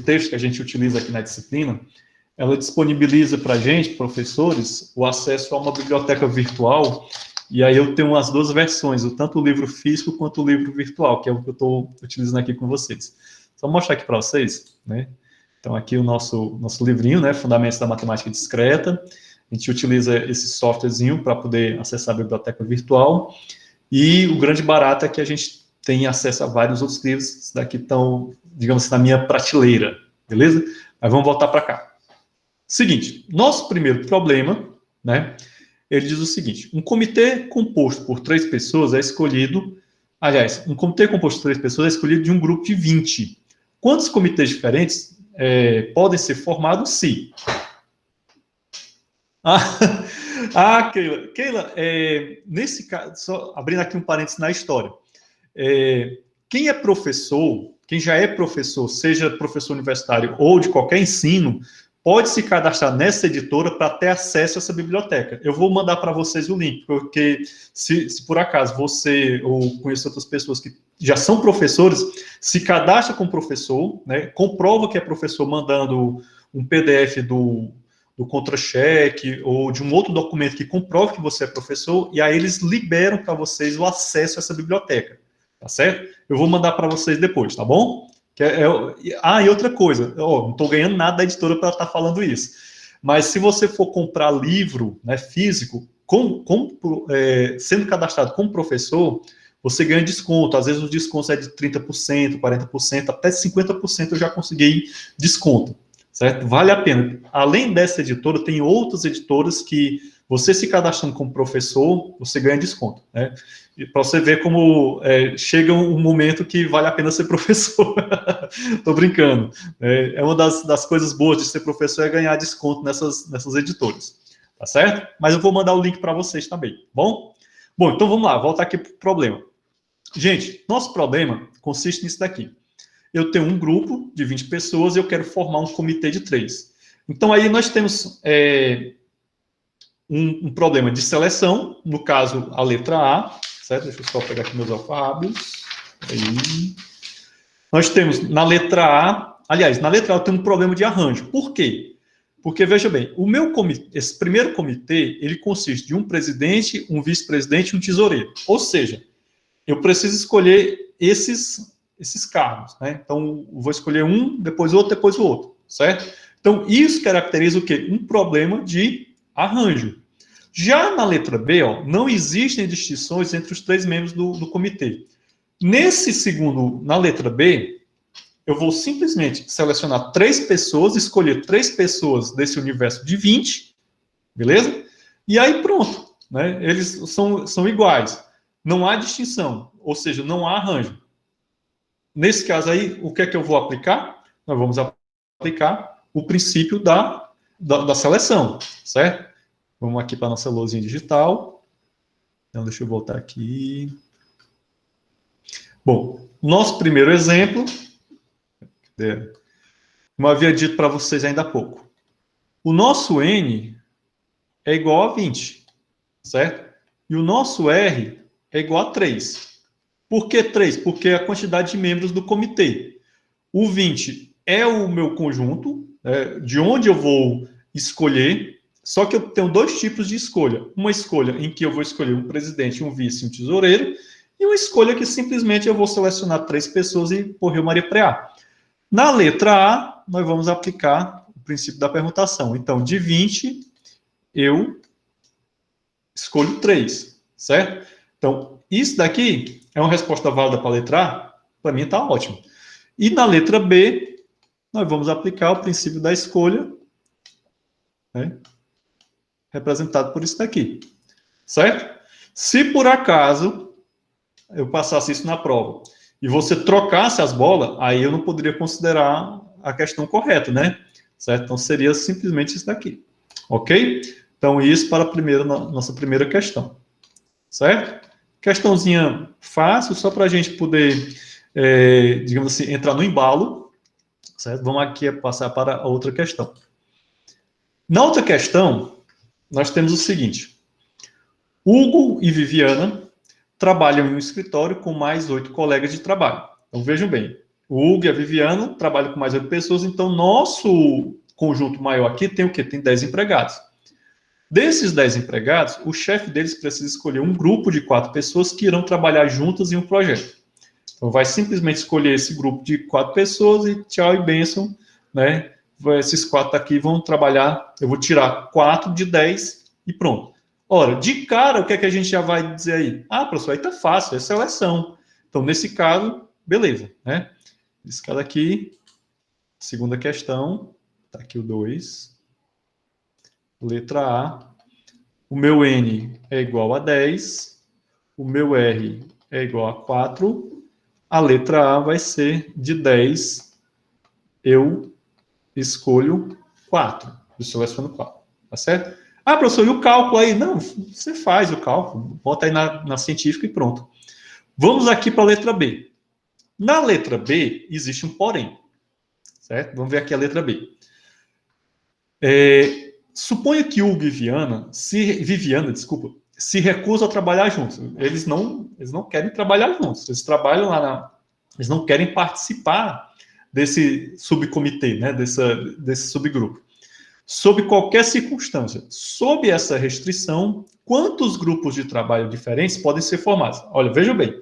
texto que a gente utiliza aqui na disciplina, ela disponibiliza para a gente, professores, o acesso a uma biblioteca virtual, e aí eu tenho as duas versões, tanto o livro físico quanto o livro virtual, que é o que eu estou utilizando aqui com vocês. Só mostrar aqui para vocês, né? Então, aqui o nosso livrinho, né? Fundamentos da Matemática Discreta. A gente utiliza esse softwarezinho para poder acessar a biblioteca virtual. E o grande barato é que a gente tem acesso a vários outros livros. Esses daqui estão, digamos assim, na minha prateleira, beleza? Mas vamos voltar para cá. Seguinte, nosso primeiro problema, né? Ele diz o seguinte: um comitê composto por 3 pessoas é escolhido. Aliás, um comitê composto por 3 pessoas é escolhido de um grupo de 20. Quantos comitês diferentes podem ser formados se... Keila. Keila, nesse caso, só abrindo aqui um parênteses na história, quem é professor, quem já é professor, seja professor universitário ou de qualquer ensino, pode se cadastrar nessa editora para ter acesso a essa biblioteca. Eu vou mandar para vocês o link, porque se por acaso você ou conhece outras pessoas que já são professores, se cadastra com professor, né, comprova que é professor mandando um PDF do contra-cheque ou de um outro documento que comprove que você é professor, e aí eles liberam para vocês o acesso a essa biblioteca, tá certo? Eu vou mandar para vocês depois, tá bom? E outra coisa, não estou ganhando nada da editora para estar falando isso, mas se você for comprar livro, né, físico, sendo cadastrado como professor, você ganha desconto. Às vezes o desconto é de 30%, 40%, até 50% eu já consegui desconto, certo? Vale a pena. Além dessa editora, tem outras editoras que você se cadastrando como professor, você ganha desconto, né? Para você ver como chega um momento que vale a pena ser professor. Estou brincando. É uma das coisas boas de ser professor é ganhar desconto nessas editoras, tá certo? Mas eu vou mandar o link para vocês também, bom? Bom, então vamos lá, voltar aqui para o problema. Gente, nosso problema consiste nisso daqui. Eu tenho um grupo de 20 pessoas e eu quero formar um comitê de 3. Então, aí nós temos um problema de seleção, no caso, a letra A, certo? Deixa eu só pegar aqui meus alfarrábios. Aí. Nós temos na letra A, aliás, na letra A eu tenho um problema de arranjo. Por quê? Porque, veja bem, esse primeiro comitê, ele consiste de um presidente, um vice-presidente e um tesoureiro. Ou seja, eu preciso escolher esses cargos, né? Então, eu vou escolher um, depois o outro, depois o outro, certo? Então, isso caracteriza o quê? Um problema de arranjo. Já na letra B, não existem distinções entre os 3 membros do comitê. Nesse segundo, na letra B, eu vou simplesmente selecionar 3 pessoas, escolher 3 pessoas desse universo de 20, beleza? E aí pronto, né? Eles são iguais. Não há distinção, ou seja, não há arranjo. Nesse caso aí, o que é que eu vou aplicar? Nós vamos aplicar o princípio da seleção, certo? Vamos aqui para a nossa lousinha digital. Então, deixa eu voltar aqui. Bom, nosso primeiro exemplo, como eu havia dito para vocês ainda há pouco, o nosso N é igual a 20, certo? E o nosso R é igual a 3. Por que 3? Porque é a quantidade de membros do comitê. O 20 é o meu conjunto, de onde eu vou escolher, só que eu tenho 2 tipos de escolha. Uma escolha em que eu vou escolher um presidente, um vice e um tesoureiro, e uma escolha que simplesmente eu vou selecionar 3 pessoas e correr o Maria Preá. Na letra A, nós vamos aplicar o princípio da permutação. Então, de 20, eu escolho 3. certo? Então, isso daqui é uma resposta válida para a letra A? Para mim está ótimo. E na letra B, nós vamos aplicar o princípio da escolha, né, representado por isso daqui, certo? Se por acaso eu passasse isso na prova e você trocasse as bolas, aí eu não poderia considerar a questão correta, né? Certo? Então seria simplesmente isso daqui, ok? Então isso para a nossa primeira questão, certo? Questãozinha fácil, só para a gente poder, digamos assim, entrar no embalo, certo? Vamos aqui passar para a outra questão. Na outra questão, nós temos o seguinte: Hugo e Viviana trabalham em um escritório com mais 8 colegas de trabalho. Então, vejam bem, o Hugo e a Viviana trabalham com mais 8 pessoas, então nosso conjunto maior aqui tem o quê? Tem 10 empregados. Desses 10 empregados, o chefe deles precisa escolher um grupo de 4 pessoas que irão trabalhar juntas em um projeto. Então, vai simplesmente escolher esse grupo de 4 pessoas e tchau e bênção, né? Esses 4 aqui vão trabalhar, eu vou tirar 4 de 10 e pronto. Ora, de cara, o que é que a gente já vai dizer aí? Ah, professor, aí tá fácil, é seleção. Então, nesse caso, beleza, né? Esse caso aqui, segunda questão, tá aqui o 2. Letra A. O meu N é igual a 10. O meu R é igual a 4. A letra A vai ser de 10. Eu escolho 4. Eu seleciono 4. Tá certo? Ah, professor, e o cálculo aí? Não, você faz o cálculo. Bota aí na científica e pronto. Vamos aqui para a letra B. Na letra B, existe um porém. Certo? Vamos ver aqui a letra B. Suponha que Hugo e Viviana se recusam a trabalhar juntos. Eles não querem trabalhar juntos. Eles trabalham eles não querem participar desse subcomitê, né? Desse subgrupo. Sob qualquer circunstância, sob essa restrição, quantos grupos de trabalho diferentes podem ser formados? Olha, vejam bem.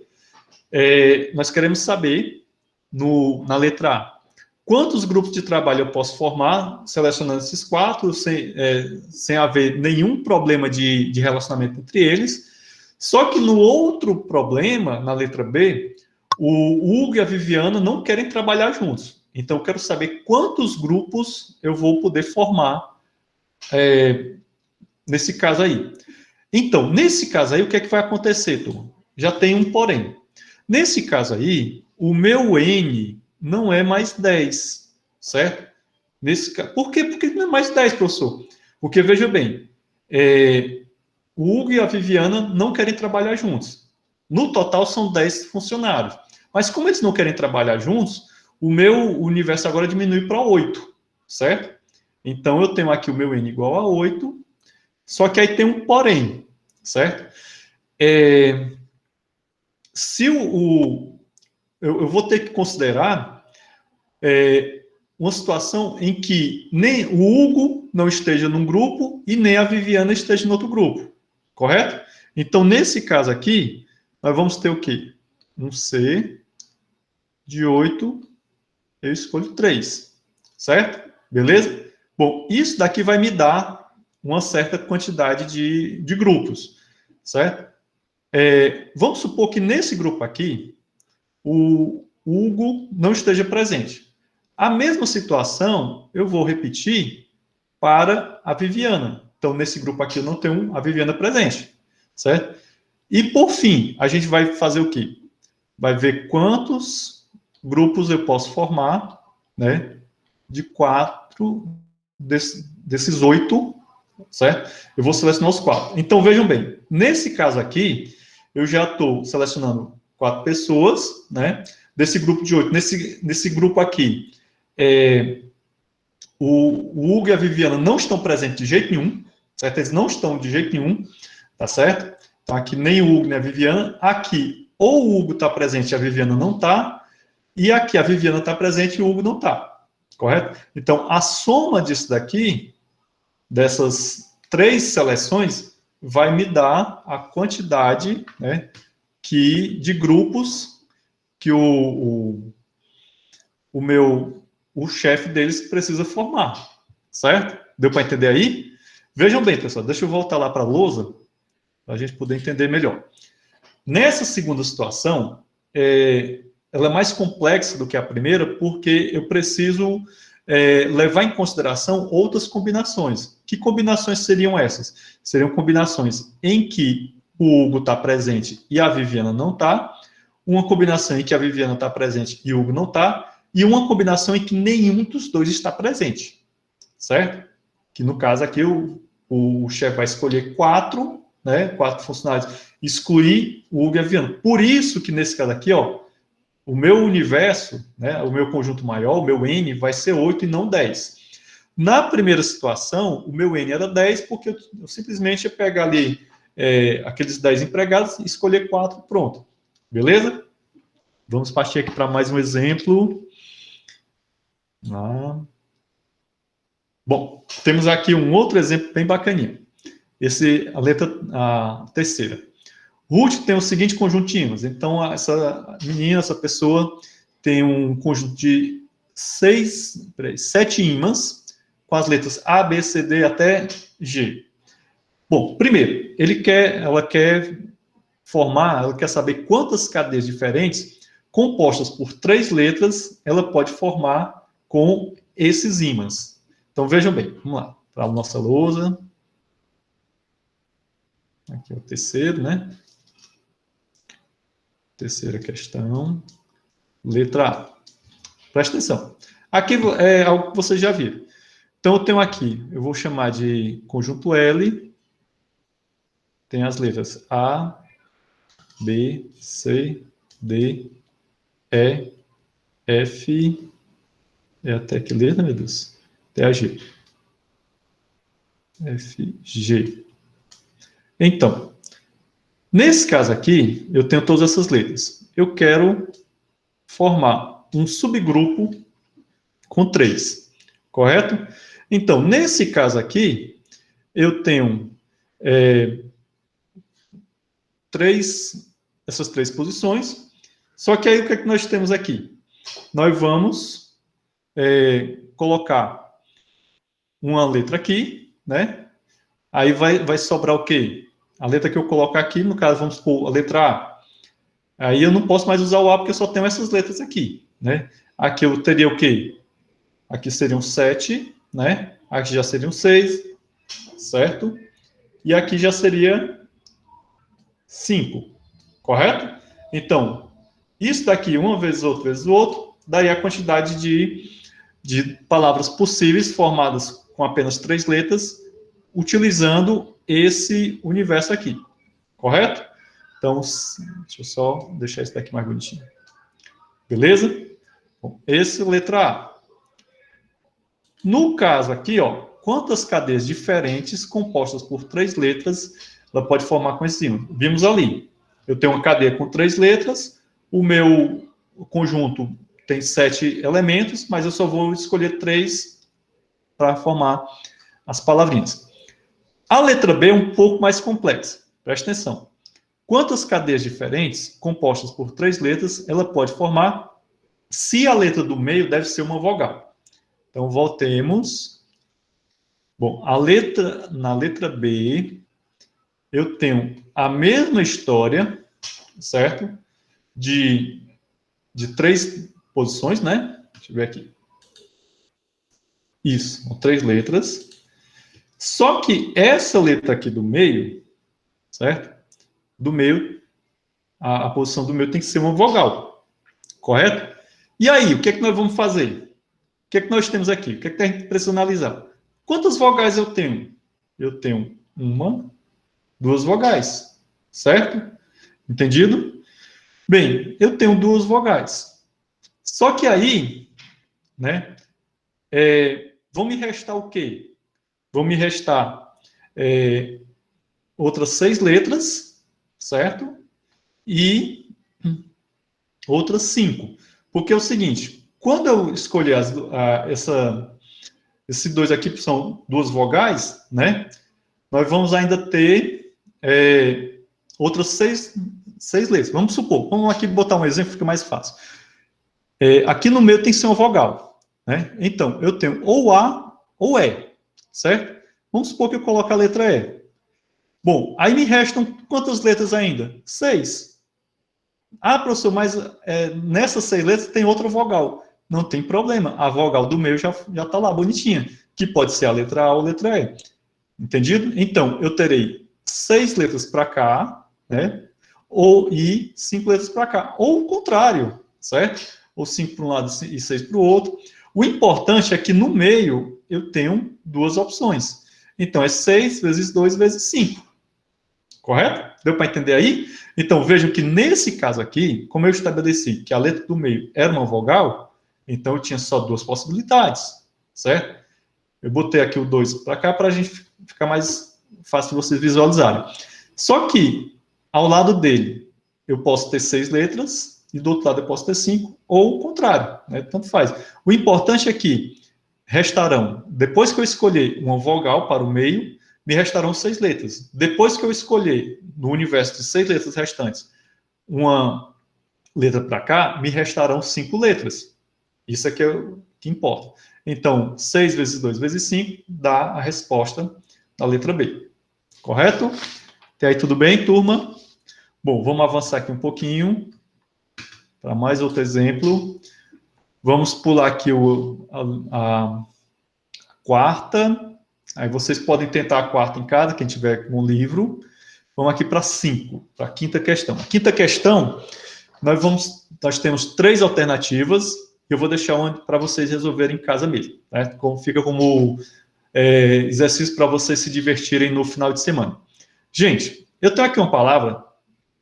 Nós queremos saber, na letra A, quantos grupos de trabalho eu posso formar, selecionando esses 4, sem haver nenhum problema de relacionamento entre eles. Só que no outro problema, na letra B, o Hugo e a Viviana não querem trabalhar juntos. Então, eu quero saber quantos grupos eu vou poder formar nesse caso aí. Então, nesse caso aí, o que é que vai acontecer, turma? Já tem um porém. Nesse caso aí, o meu N não é mais 10, certo? Por quê? Porque não é mais 10, professor. Porque, veja bem, o Hugo e a Viviana não querem trabalhar juntos. No total, são 10 funcionários. Mas como eles não querem trabalhar juntos, o meu universo agora diminui para 8, certo? Então, eu tenho aqui o meu N igual a 8, só que aí tem um porém, certo? Se eu vou ter que considerar uma situação em que nem o Hugo não esteja num grupo e nem a Viviana esteja no outro grupo, correto? Então, nesse caso aqui, nós vamos ter o quê? Um C de 8, eu escolho 3, certo? Beleza? Bom, isso daqui vai me dar uma certa quantidade de grupos, certo? Vamos supor que nesse grupo aqui, o Hugo não esteja presente. A mesma situação eu vou repetir para a Viviana. Então, nesse grupo aqui eu não tenho a Viviana presente, certo? E, por fim, a gente vai fazer o quê? Vai ver quantos grupos eu posso formar, né? De 4 desses 8, certo? Eu vou selecionar os 4. Então, vejam bem, nesse caso aqui, eu já estou selecionando 4 pessoas, né? Desse grupo de 8. Nesse grupo aqui, o Hugo e a Viviana não estão presentes de jeito nenhum, certo? Eles não estão de jeito nenhum, tá certo? Então, aqui nem o Hugo nem a Viviana. Aqui, ou o Hugo está presente e a Viviana não está, e aqui a Viviana está presente e o Hugo não está, correto? Então, a soma disso daqui, dessas 3 seleções, vai me dar a quantidade, né, de grupos que o chefe deles precisa formar, certo? Deu para entender aí? Vejam bem, pessoal, deixa eu voltar lá para a lousa, para a gente poder entender melhor. Nessa segunda situação, ela é mais complexa do que a primeira, porque eu preciso levar em consideração outras combinações. Que combinações seriam essas? Seriam combinações em que o Hugo está presente e a Viviana não está, uma combinação em que a Viviana está presente e o Hugo não está, e uma combinação em que nenhum dos dois está presente, certo? Que no caso aqui o chefe vai escolher 4, né, 4 funcionários, excluir o Hugo e a Viviana. Por isso que nesse caso aqui, ó, o meu universo, né, o meu conjunto maior, o meu N, vai ser 8 e não 10. Na primeira situação, o meu N era 10, porque eu simplesmente ia pegar ali aqueles 10 empregados e escolher 4, pronto. Beleza? Vamos partir aqui para mais um exemplo. Bom, temos aqui um outro exemplo bem bacaninho. A terceira. Ruth tem o seguinte conjunto de ímãs. Então, essa menina, essa pessoa, tem um conjunto de 7 ímãs, com as letras A, B, C, D até G. Bom, primeiro, ela quer saber quantas cadeias diferentes, compostas por 3 letras, ela pode formar com esses ímãs. Então, vejam bem, vamos lá, para a nossa lousa. Aqui é o terceiro, né? Terceira questão. Letra A. Presta atenção. Aqui é algo que vocês já viram. Então, eu tenho aqui, eu vou chamar de conjunto L. Tem as letras A, B, C, D, E, F. É até que letra, meu Deus? Até a G. F, G. Então, nesse caso aqui, eu tenho todas essas letras. Eu quero formar um subgrupo com 3, correto? Então, nesse caso aqui, eu tenho essas 3 posições, só que aí o que é que nós temos aqui? Nós vamos colocar uma letra aqui, né? Aí vai sobrar o quê? A letra que eu colocar aqui, no caso, vamos supor, a letra A. Aí eu não posso mais usar o A porque eu só tenho essas letras aqui, né? Aqui eu teria o quê? Aqui seriam 7, né? Aqui já seriam 6, certo? E aqui já seria 5, correto? Então, isso daqui, uma vez outro, daria a quantidade de palavras possíveis formadas com apenas 3 letras, utilizando esse universo aqui, correto? Então, deixa eu só deixar isso daqui mais bonitinho. Beleza? Bom, esse é a letra A. No caso aqui, ó, quantas cadeias diferentes compostas por 3 letras ela pode formar com esse símbolo? Vimos ali. Eu tenho uma cadeia com 3 letras, o meu conjunto tem 7 elementos, mas eu só vou escolher 3 para formar as palavrinhas. A letra B é um pouco mais complexa. Presta atenção. Quantas cadeias diferentes, compostas por 3 letras, ela pode formar se a letra do meio deve ser uma vogal? Então, voltemos. Bom, na letra B, eu tenho a mesma história, certo? De 3 posições, né? Deixa eu ver aqui. Isso, são 3 letras. Só que essa letra aqui do meio, certo? Do meio, a posição do meio tem que ser uma vogal, correto? E aí, o que é que nós vamos fazer? O que é que nós temos aqui? O que é que a gente precisa analisar? Quantas vogais eu tenho? Eu tenho 1, 2 vogais, certo? Entendido? Bem, eu tenho 2 vogais. Só que aí, né, vão me restar o quê? Vão me restar outras 6 letras, certo? E outras 5. Porque é o seguinte, quando eu escolher esses 2 aqui, que são 2 vogais, né? Nós vamos ainda ter outras 6 letras. Vamos supor, vamos aqui botar um exemplo, fica mais fácil. Aqui no meio tem que ser uma vogal, né? Então, eu tenho ou A ou E, certo? Vamos supor que eu coloque a letra E. Bom, aí me restam quantas letras ainda? 6. Ah, professor, mas nessas 6 letras tem outra vogal. Não tem problema. A vogal do meio já está lá, bonitinha. Que pode ser a letra A ou a letra E. Entendido? Então, eu terei 6 letras para cá, né? E 5 letras para cá. Ou o contrário, certo? Ou 5 para um lado e 6 para o outro. O importante é que no meio eu tenho 2 opções. Então, é 6 vezes 2 vezes 5. Correto? Deu para entender aí? Então, vejam que nesse caso aqui, como eu estabeleci que a letra do meio era uma vogal, então eu tinha só 2 possibilidades, certo? Eu botei aqui o 2 para cá para a gente ficar mais fácil de vocês visualizarem. Só que, ao lado dele, eu posso ter 6 letras e do outro lado eu posso ter 5, ou o contrário, né? Tanto faz. O importante é que restarão, depois que eu escolher uma vogal para o meio, me restarão 6 letras. Depois que eu escolher, no universo de 6 letras restantes, uma letra para cá, me restarão 5 letras. Isso é que importa. Então, 6 vezes 2 vezes 5 dá a resposta da letra B. Correto? Até aí tudo bem, turma? Bom, vamos avançar aqui um pouquinho para mais outro exemplo. Vamos pular aqui a quarta. Aí vocês podem tentar a quarta em casa, quem tiver com o livro. Vamos aqui para 5, para a quinta questão. A quinta questão, nós temos 3 alternativas, e eu vou deixar para vocês resolverem em casa mesmo. Né? Fica como exercício para vocês se divertirem no final de semana. Gente, eu tenho aqui uma palavra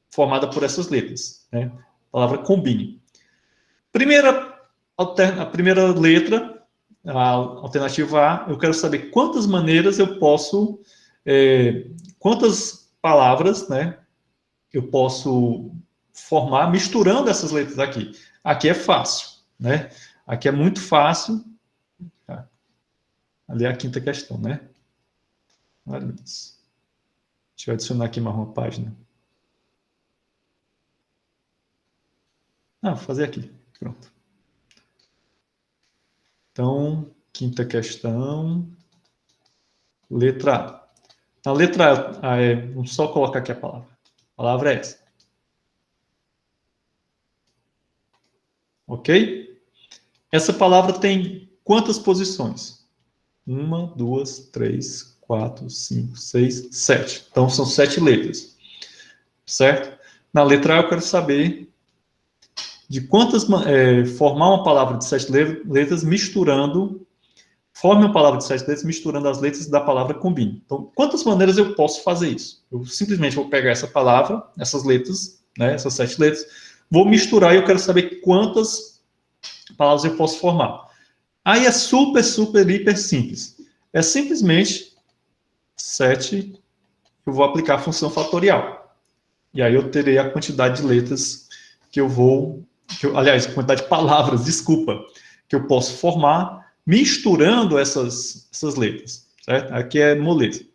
formada por essas letras. Né? A palavra combine. A primeira letra, a alternativa A, eu quero saber quantas maneiras eu posso, quantas palavras, né, eu posso formar misturando essas letras aqui. Aqui é fácil, né? Aqui é muito fácil. Ali é a quinta questão, né? Deixa eu adicionar aqui mais uma página. Vou fazer aqui. Pronto. Então, quinta questão. Letra A. Na letra A, vamos só colocar aqui a palavra. A palavra é essa. Ok? Essa palavra tem quantas posições? 1, 2, 3, 4, 5, 6, 7. Então, são 7 letras. Certo? Na letra A, eu quero saber de quantas... formar uma palavra de 7 letras misturando... Forme uma palavra de 7 letras misturando as letras da palavra combine. Então, quantas maneiras eu posso fazer isso? Eu simplesmente vou pegar essa palavra, essas letras, né, essas 7 letras, vou misturar e eu quero saber quantas palavras eu posso formar. Aí é super, super, hiper simples. É simplesmente 7, eu vou aplicar a função fatorial. E aí eu terei a quantidade de letras aliás, a quantidade de palavras, desculpa, que eu posso formar misturando essas letras, certo? Aqui é moleza.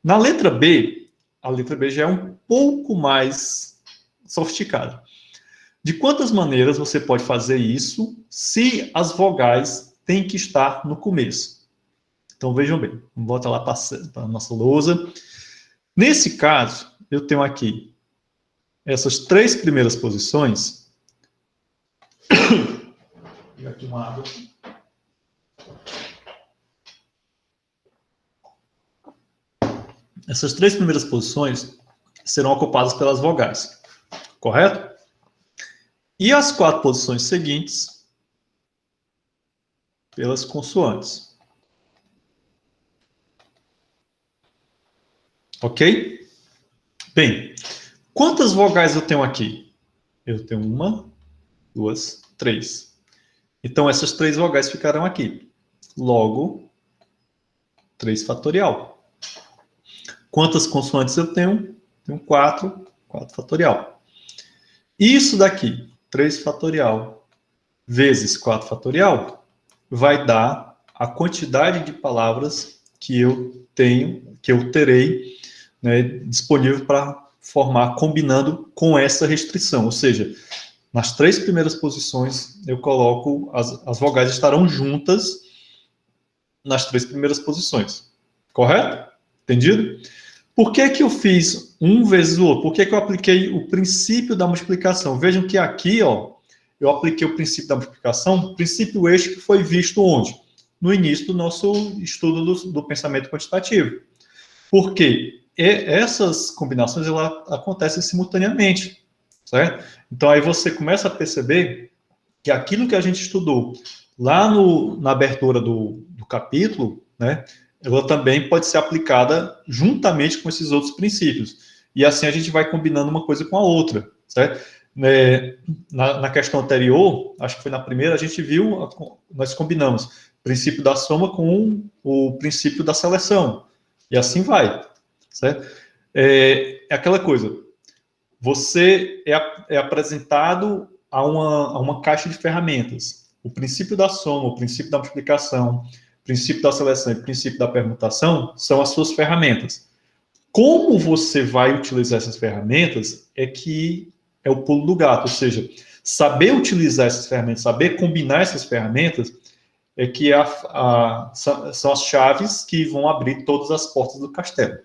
Na letra B, a letra B já é um pouco mais sofisticada. De quantas maneiras você pode fazer isso se as vogais têm que estar no começo? Então, vejam bem. Vamos voltar lá para a nossa lousa. Nesse caso, eu tenho aqui essas 3 primeiras posições. Vou pegar aqui uma água. Essas 3 primeiras posições serão ocupadas pelas vogais, correto? E as 4 posições seguintes pelas consoantes. Ok? Bem, quantas vogais eu tenho aqui? Eu tenho 1, 2, 3. Então, essas 3 vogais ficarão aqui. Logo, 3 fatorial. Quantas consoantes eu tenho? Tenho 4, 4 fatorial. Isso daqui, 3 fatorial vezes 4 fatorial, vai dar a quantidade de palavras que eu tenho, que eu terei, né, disponível para formar combinando com essa restrição. Ou seja, nas 3 primeiras posições, eu coloco, as vogais estarão juntas nas 3 primeiras posições. Correto? Entendido? Por que que eu fiz um vezes o outro? Por que que eu apliquei o princípio da multiplicação? Vejam que aqui, ó, eu apliquei o princípio da multiplicação, princípio este que foi visto onde? No início do nosso estudo do pensamento quantitativo. Porque essas combinações elas acontecem simultaneamente, certo? Então aí você começa a perceber que aquilo que a gente estudou lá na abertura do capítulo, né, ela também pode ser aplicada juntamente com esses outros princípios. E assim a gente vai combinando uma coisa com a outra, certo? Na questão anterior, acho que foi na primeira, a gente viu, nós combinamos o princípio da soma com o princípio da seleção. E assim vai, certo? É aquela coisa, você é apresentado a uma caixa de ferramentas. O princípio da soma, o princípio da multiplicação, o princípio da seleção e o princípio da permutação são as suas ferramentas. Como você vai utilizar essas ferramentas é que é o pulo do gato, ou seja, saber utilizar essas ferramentas, saber combinar essas ferramentas é que são as chaves que vão abrir todas as portas do castelo.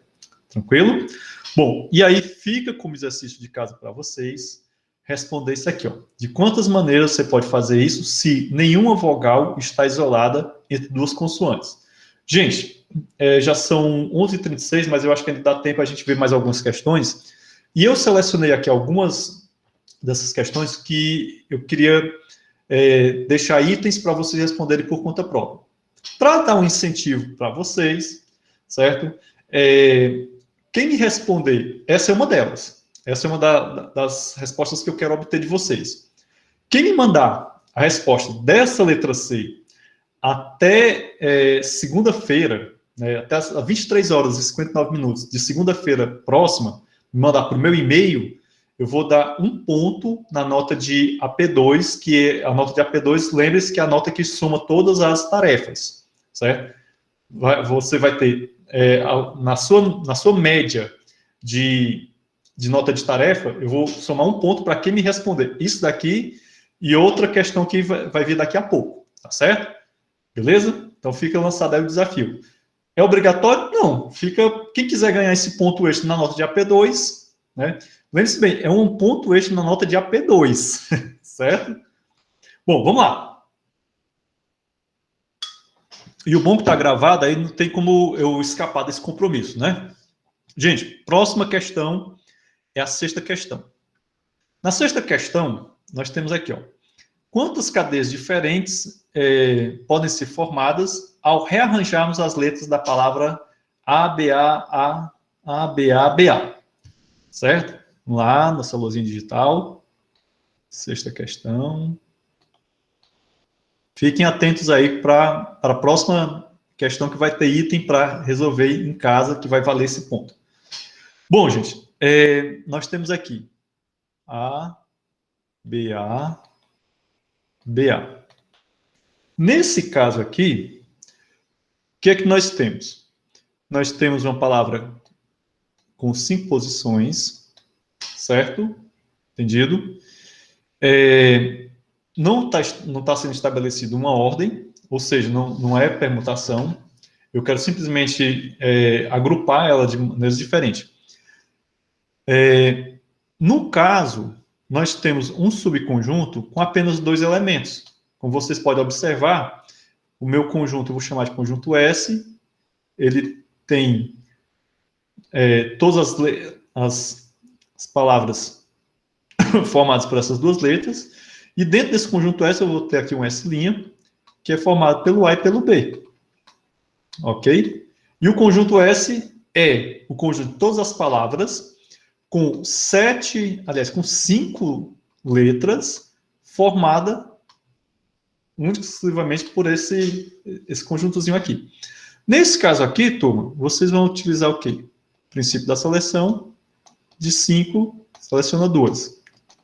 Tranquilo? Bom, e aí fica como exercício de casa para vocês responder isso aqui, ó. De quantas maneiras você pode fazer isso se nenhuma vogal está isolada entre duas consoantes? Gente, já são 11h36, mas eu acho que ainda dá tempo a gente ver mais algumas questões. E eu selecionei aqui algumas dessas questões que eu queria deixar itens para vocês responderem por conta própria. Para dar um incentivo para vocês, certo? Quem me responder, essa é uma delas. Essa é uma das respostas que eu quero obter de vocês. Quem me mandar a resposta dessa letra C até segunda-feira, né, até as 23h59 de segunda-feira próxima, me mandar para o meu e-mail, eu vou dar um ponto na nota de AP2, que a nota de AP2, lembre-se que é a nota que soma todas as tarefas, certo? Você vai ter, na sua média de nota de tarefa, eu vou somar um ponto para quem me responder isso daqui e outra questão que vai vir daqui a pouco, tá certo? Beleza? Então fica lançado aí o desafio. É obrigatório? Não. Quem quiser ganhar esse ponto extra na nota de AP2, né? Lembre-se bem, é um ponto extra na nota de AP2, certo? Bom, vamos lá. E o bom que está gravado, aí não tem como eu escapar desse compromisso, né? Gente, próxima questão é a sexta questão. Na sexta questão, nós temos aqui, ó. Quantas cadeias diferentes podem ser formadas ao rearranjarmos as letras da palavra ABA, ABA, certo? Vamos lá, nossa luzinha digital. Sexta questão. Fiquem atentos aí para a próxima questão que vai ter item para resolver em casa, que vai valer esse ponto. Bom, gente, nós temos aqui A, BA, BA. Nesse caso aqui, o que é que nós temos? Nós temos uma palavra com 5 posições, certo? Entendido? Não tá sendo estabelecida uma ordem, ou seja, não é permutação. Eu quero simplesmente agrupar ela de maneiras diferentes. No caso, nós temos um subconjunto com apenas 2 elementos. Como vocês podem observar, o meu conjunto, eu vou chamar de conjunto S, ele tem todas as palavras formadas por essas duas letras, e dentro desse conjunto S eu vou ter aqui um S', que é formado pelo A e pelo B. Ok? E o conjunto S é o conjunto de todas as palavras com 5 letras, formada única e exclusivamente por esse conjuntozinho aqui. Nesse caso aqui, turma, vocês vão utilizar o quê? O princípio da seleção, de 5, seleciona 2.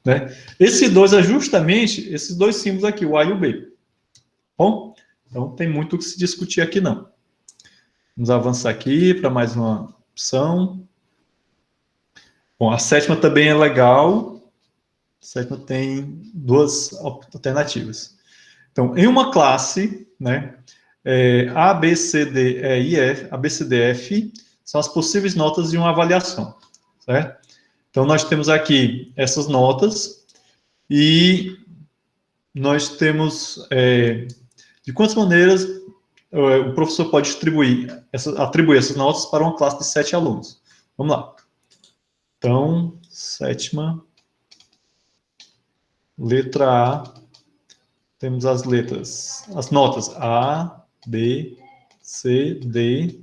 Né? Esse 2 é justamente esses dois símbolos aqui, o A e o B. Bom, então não tem muito o que se discutir aqui, não. Vamos avançar aqui para mais uma opção. Bom, a sétima também é legal. A sétima tem 2 alternativas. Então, em uma classe, né, A, B, C, D, E e F, A, B, C, D, F, são as possíveis notas de uma avaliação, certo? Então, nós temos aqui essas notas e nós temos de quantas maneiras o professor pode atribuir essas notas para uma classe de 7 alunos. Vamos lá. Então, sétima, letra A, temos as notas A, B, C, D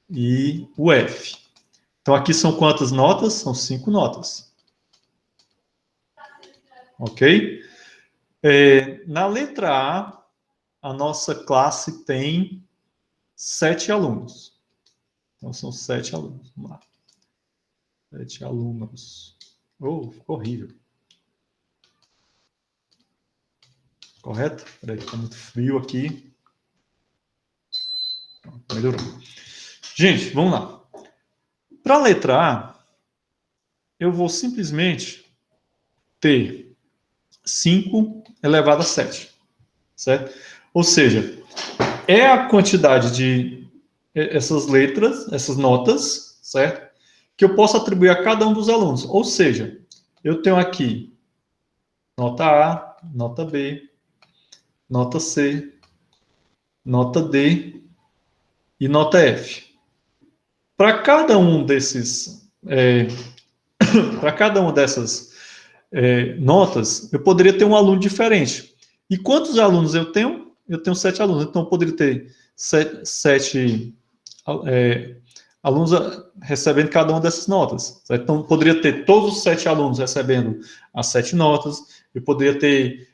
e o F. Então, aqui são quantas notas? São 5 notas. Ok? Na letra a nossa classe tem 7 alunos. Então, são 7 alunos. Vamos lá. 7 alunos. Oh, ficou horrível. Correto? Peraí, está muito frio aqui. Melhorou. Gente, vamos lá. Para a letra A, eu vou simplesmente ter 5 elevado a 7. Certo? Ou seja, é a quantidade de essas letras, essas notas, certo? Que eu posso atribuir a cada um dos alunos. Ou seja, eu tenho aqui nota A, nota B, nota C, nota D e nota F. Para cada um desses, para cada uma dessas notas, eu poderia ter um aluno diferente. E quantos alunos eu tenho? Eu tenho 7 alunos. Então, eu poderia ter 7 alunos recebendo cada uma dessas notas. Certo? Então, eu poderia ter todos os 7 alunos recebendo as 7 notas. Eu poderia ter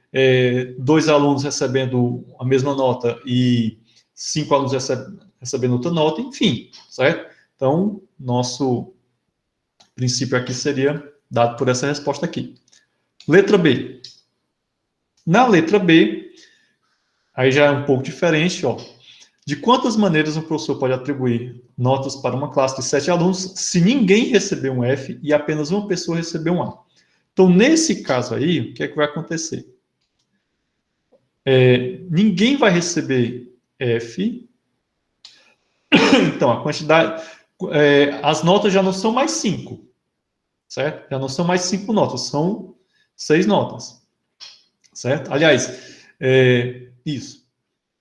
2 alunos recebendo a mesma nota e 5 alunos recebendo outra nota, enfim, certo? Então, nosso princípio aqui seria dado por essa resposta aqui. Letra B. Na letra B, aí já é um pouco diferente, ó. De quantas maneiras um professor pode atribuir notas para uma classe de 7 alunos se ninguém receber um F e apenas uma pessoa receber um A? Então, nesse caso aí, o que é que vai acontecer? Ninguém vai receber F. Então, a quantidade... as notas já não são mais 5, certo? Já não são mais 5 notas, são 6 notas, certo? Aliás, isso,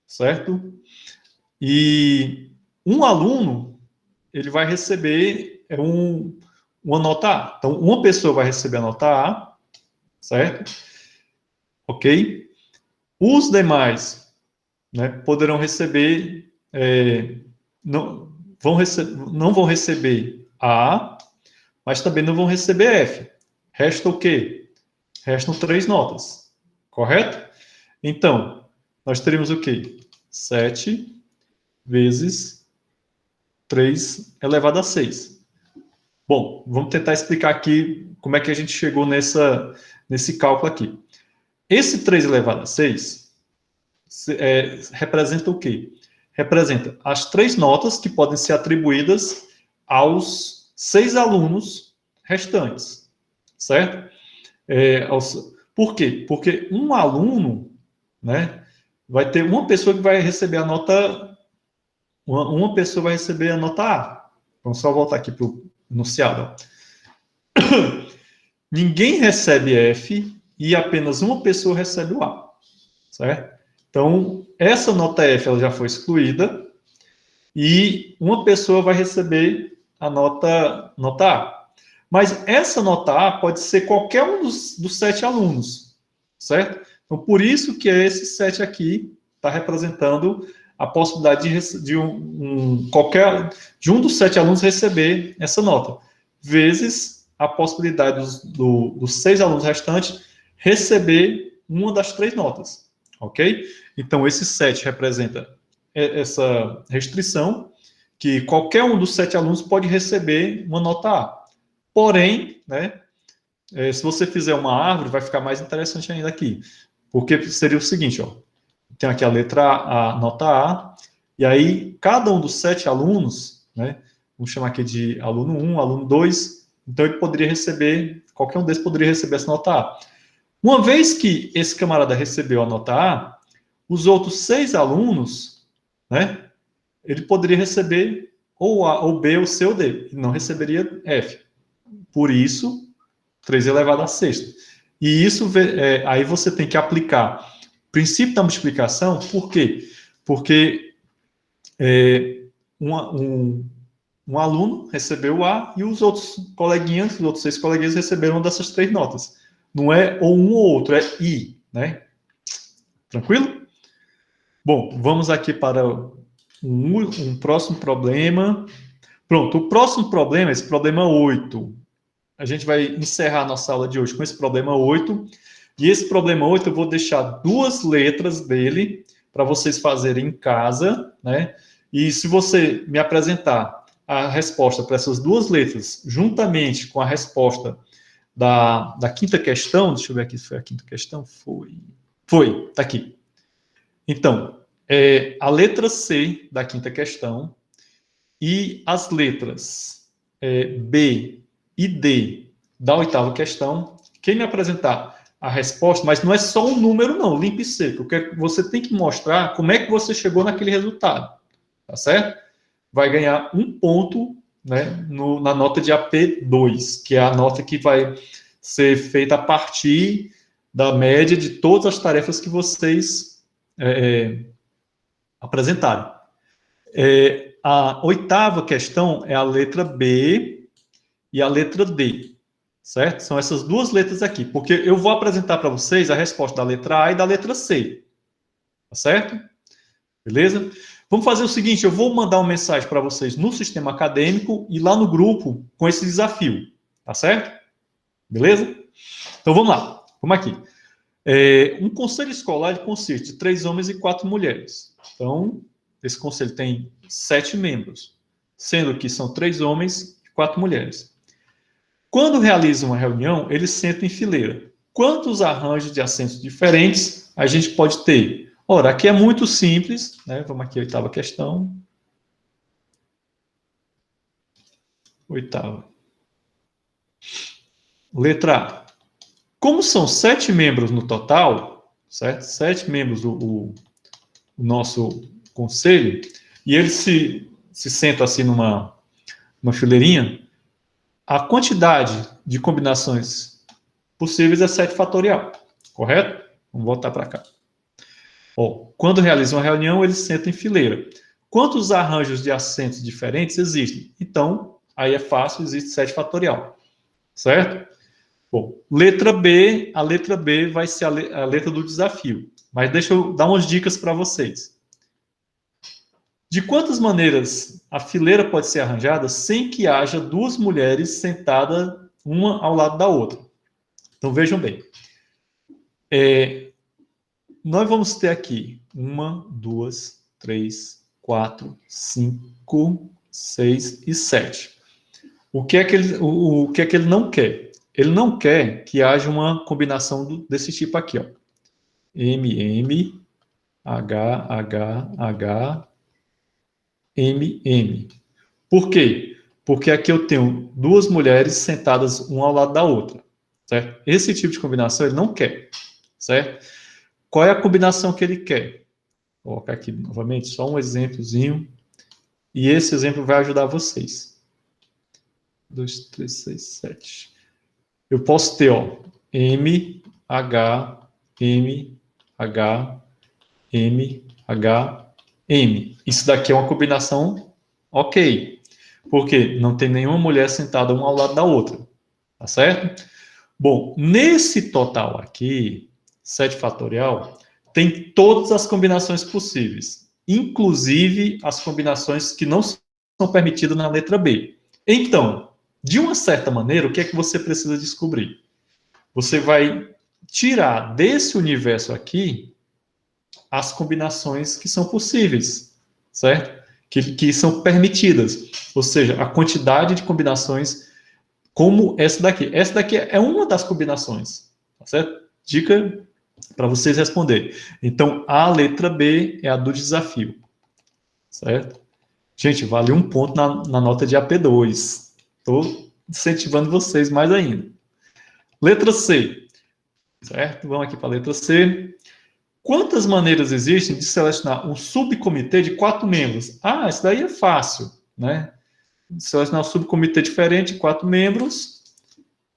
certo? E um aluno, ele vai receber uma nota A. Então, uma pessoa vai receber a nota A, certo? Ok? Os demais, né, poderão receber, não vão receber A, mas também não vão receber F. Resta o quê? Restam 3 notas, correto? Então, nós teríamos o quê? 7 vezes 3 elevado a 6. Bom, vamos tentar explicar aqui como é que a gente chegou nesse cálculo aqui. Esse 3 elevado a 6 representa o quê? Representa as 3 notas que podem ser atribuídas aos 6 alunos restantes, certo? Por quê? Porque um aluno, né, vai ter uma pessoa que vai receber a nota... Uma pessoa vai receber a nota A. Vamos só voltar aqui para o enunciado. Ninguém recebe F e apenas uma pessoa recebe o A, certo? Então, essa nota F ela já foi excluída e uma pessoa vai receber a nota A. Mas essa nota A pode ser qualquer um dos 7 alunos, certo? Então, por isso que esse 7 aqui está representando a possibilidade de um dos 7 alunos receber essa nota, vezes a possibilidade dos 6 alunos restantes receber uma das 3 notas, ok? Então, esse 7 representa essa restrição, que qualquer um dos 7 alunos pode receber uma nota A. Porém, né, se você fizer uma árvore, vai ficar mais interessante ainda aqui, porque seria o seguinte, ó, tem aqui a letra A, a nota A, e aí cada um dos 7 alunos, né, vamos chamar aqui de aluno 1, aluno 2, então ele poderia receber, qualquer um deles poderia receber essa nota A. Uma vez que esse camarada recebeu a nota A, os outros 6 alunos, né, ele poderia receber ou A, ou B, ou C, ou D. Ele não receberia F. Por isso, 3 elevado a sexta. E isso, aí você tem que aplicar o princípio da multiplicação. Por quê? Porque um aluno recebeu A e os outros coleguinhas, os outros 6 coleguinhas receberam uma dessas 3 notas. Não é ou um ou outro, é I, né? Tranquilo? Bom, vamos aqui para um próximo problema. Pronto, o próximo problema, esse problema 8. A gente vai encerrar a nossa aula de hoje com esse problema 8. E esse problema 8 eu vou deixar 2 letras dele para vocês fazerem em casa, né? E se você me apresentar a resposta para essas 2 letras, juntamente com a resposta da quinta questão, deixa eu ver aqui se foi a quinta questão, foi, tá aqui. Então, a letra C da quinta questão e as letras B e D da oitava questão, quem me apresentar a resposta, mas não é só um número não, limpo e seco, você tem que mostrar como é que você chegou naquele resultado, tá certo? Vai ganhar 1 ponto, né, na nota de AP2, que é a nota que vai ser feita a partir da média de todas as tarefas que vocês apresentaram. A oitava questão é a letra B e a letra D, certo? São essas 2 letras aqui, porque eu vou apresentar para vocês a resposta da letra A e da letra C, tá certo? Beleza? Vamos fazer o seguinte, eu vou mandar uma mensagem para vocês no sistema acadêmico e lá no grupo com esse desafio, tá certo? Beleza? Então vamos lá, vamos aqui. Um conselho escolar consiste de 3 homens e 4 mulheres. Então, esse conselho tem 7 membros, sendo que são 3 homens e 4 mulheres. Quando realizam uma reunião, eles sentam em fileira. Quantos arranjos de assentos diferentes a gente pode ter? Ora, aqui é muito simples, né? Vamos aqui, oitava questão. Oitava. Letra A. Como são 7 membros no total, certo? 7 membros o nosso conselho, e eles se sentam assim numa fileirinha, a quantidade de combinações possíveis é 7 fatorial, correto? Vamos voltar para cá. Quando realizam uma reunião, eles sentam em fileira. Quantos arranjos de assentos diferentes existem? Então, aí é fácil, existe 7 fatorial, certo? Bom, letra B, a letra B vai ser a letra do desafio. Mas deixa eu dar umas dicas para vocês. De quantas maneiras a fileira pode ser arranjada sem que haja 2 mulheres sentadas uma ao lado da outra? Então, vejam bem. Nós vamos ter aqui 1, 2, 3, 4, 5, 6 e 7. O que é que ele não quer? Ele não quer que haja uma combinação desse tipo aqui, ó. M, H, H, H, M, M. Por quê? Porque aqui eu tenho 2 mulheres sentadas uma ao lado da outra, certo? Esse tipo de combinação ele não quer, certo? Qual é a combinação que ele quer? Vou colocar aqui novamente só um exemplozinho, e esse exemplo vai ajudar vocês. 2, 3, 6, 7. Eu posso ter, ó, M, H, M, H, M, H, M. Isso daqui é uma combinação ok. Porque não tem nenhuma mulher sentada uma ao lado da outra. Tá certo? Bom, nesse total aqui, 7 fatorial, tem todas as combinações possíveis. Inclusive as combinações que não são permitidas na letra B. Então, de uma certa maneira, o que é que você precisa descobrir? Você vai tirar desse universo aqui as combinações que são possíveis, certo? Que são permitidas. Ou seja, a quantidade de combinações como essa daqui. Essa daqui é uma das combinações, tá certo? Dica para vocês responderem. Então, a letra B é a do desafio, certo? Gente, vale 1 ponto na nota de AP2. Estou incentivando vocês mais ainda. Letra C, certo? Vamos aqui para a letra C. Quantas maneiras existem de selecionar um subcomitê de 4 membros? Ah, isso daí é fácil, né? Selecionar um subcomitê diferente, 4 membros.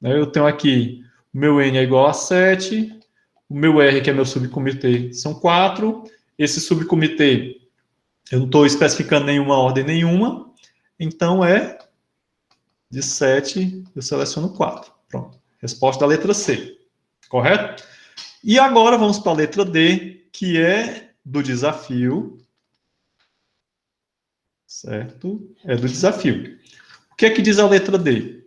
Né? Eu tenho aqui, o meu N é igual a 7, o meu R, que é meu subcomitê, são 4. Esse subcomitê, eu não estou especificando nenhuma ordem nenhuma, então é de 7, eu seleciono 4. Pronto. Resposta da letra C. Correto? E agora vamos para a letra D, que é do desafio. Certo? É do desafio. O que é que diz a letra D?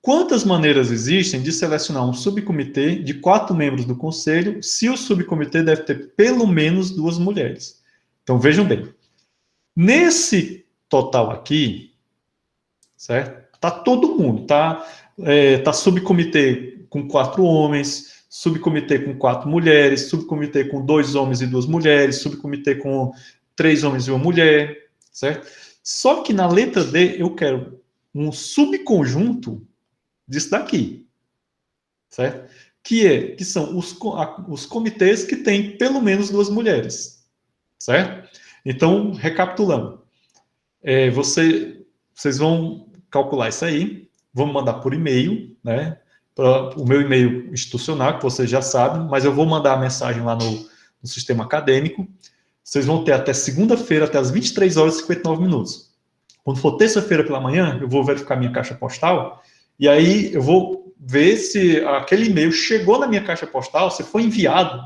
Quantas maneiras existem de selecionar um subcomitê de 4 membros do conselho se o subcomitê deve ter pelo menos 2 mulheres? Então, vejam bem. Nesse total aqui, certo? Tá todo mundo, tá? Tá subcomitê com 4 homens, subcomitê com 4 mulheres, subcomitê com 2 homens e 2 mulheres, subcomitê com 3 homens e 1 mulher, certo? Só que na letra D eu quero um subconjunto disso daqui, certo? Que são os comitês que têm pelo menos 2 mulheres, certo? Então, recapitulando, vocês vão calcular isso aí, vão mandar por e-mail, né? Para o meu e-mail institucional, que vocês já sabem, mas eu vou mandar a mensagem lá no sistema acadêmico. Vocês vão ter até segunda-feira, até as 23 horas e 59 minutos. Quando for terça-feira pela manhã, eu vou verificar minha caixa postal, e aí eu vou ver se aquele e-mail chegou na minha caixa postal, se foi enviado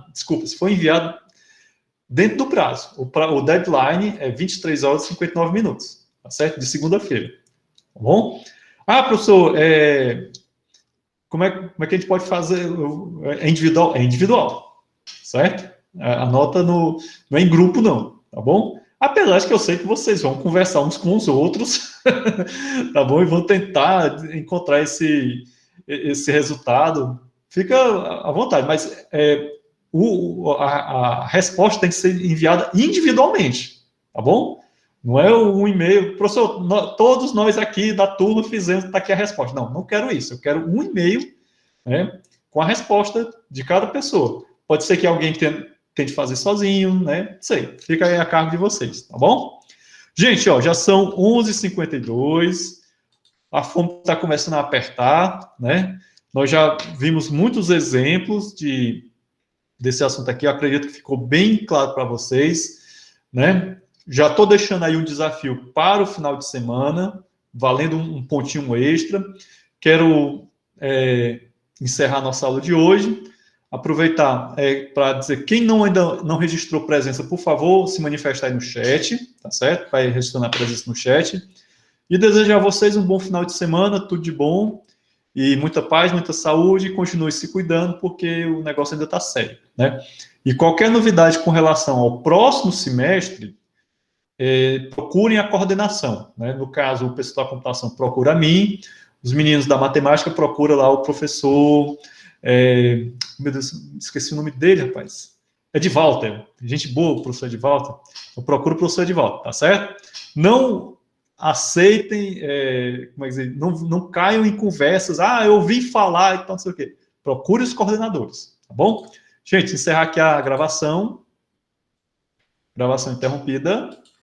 dentro do prazo. O deadline é 23 horas e 59 minutos, tá certo? De segunda-feira, tá bom? Ah, professor, como é que a gente pode fazer? É individual? É individual, certo? Anota não é em grupo, não, tá bom? Apesar de que eu sei que vocês vão conversar uns com os outros, tá bom? E vão tentar encontrar esse resultado. Fica à vontade, mas a resposta tem que ser enviada individualmente, tá bom? Não é um e-mail, professor, todos nós aqui da turma fizemos, tá aqui a resposta. Não quero isso. Eu quero um e-mail, né, com a resposta de cada pessoa. Pode ser que alguém tente fazer sozinho, né? Não sei, fica aí a cargo de vocês, tá bom? Gente, ó, já são 11h52, a fome está começando a apertar, né? Nós já vimos muitos exemplos desse assunto aqui, eu acredito que ficou bem claro para vocês, né? Já estou deixando aí um desafio para o final de semana, valendo um pontinho extra. Quero encerrar nossa aula de hoje. Aproveitar para dizer, quem ainda não registrou presença, por favor, se manifestar aí no chat, tá certo? Vai registrando a presença no chat. E desejo a vocês um bom final de semana, tudo de bom, e muita paz, muita saúde, e continue se cuidando, porque o negócio ainda está sério, né? E qualquer novidade com relação ao próximo semestre, procurem a coordenação, né? No caso, o pessoal da computação procura a mim, os meninos da matemática procuram lá o professor, meu Deus, esqueci o nome dele, rapaz, Edvalter, gente boa, o professor Edvalter, eu procuro o professor Edvalter, tá certo? Não aceitem, como é que dizer, não caiam em conversas, eu ouvi falar e tal, não sei o quê. Procure os coordenadores, tá bom? Gente, encerrar aqui a gravação interrompida.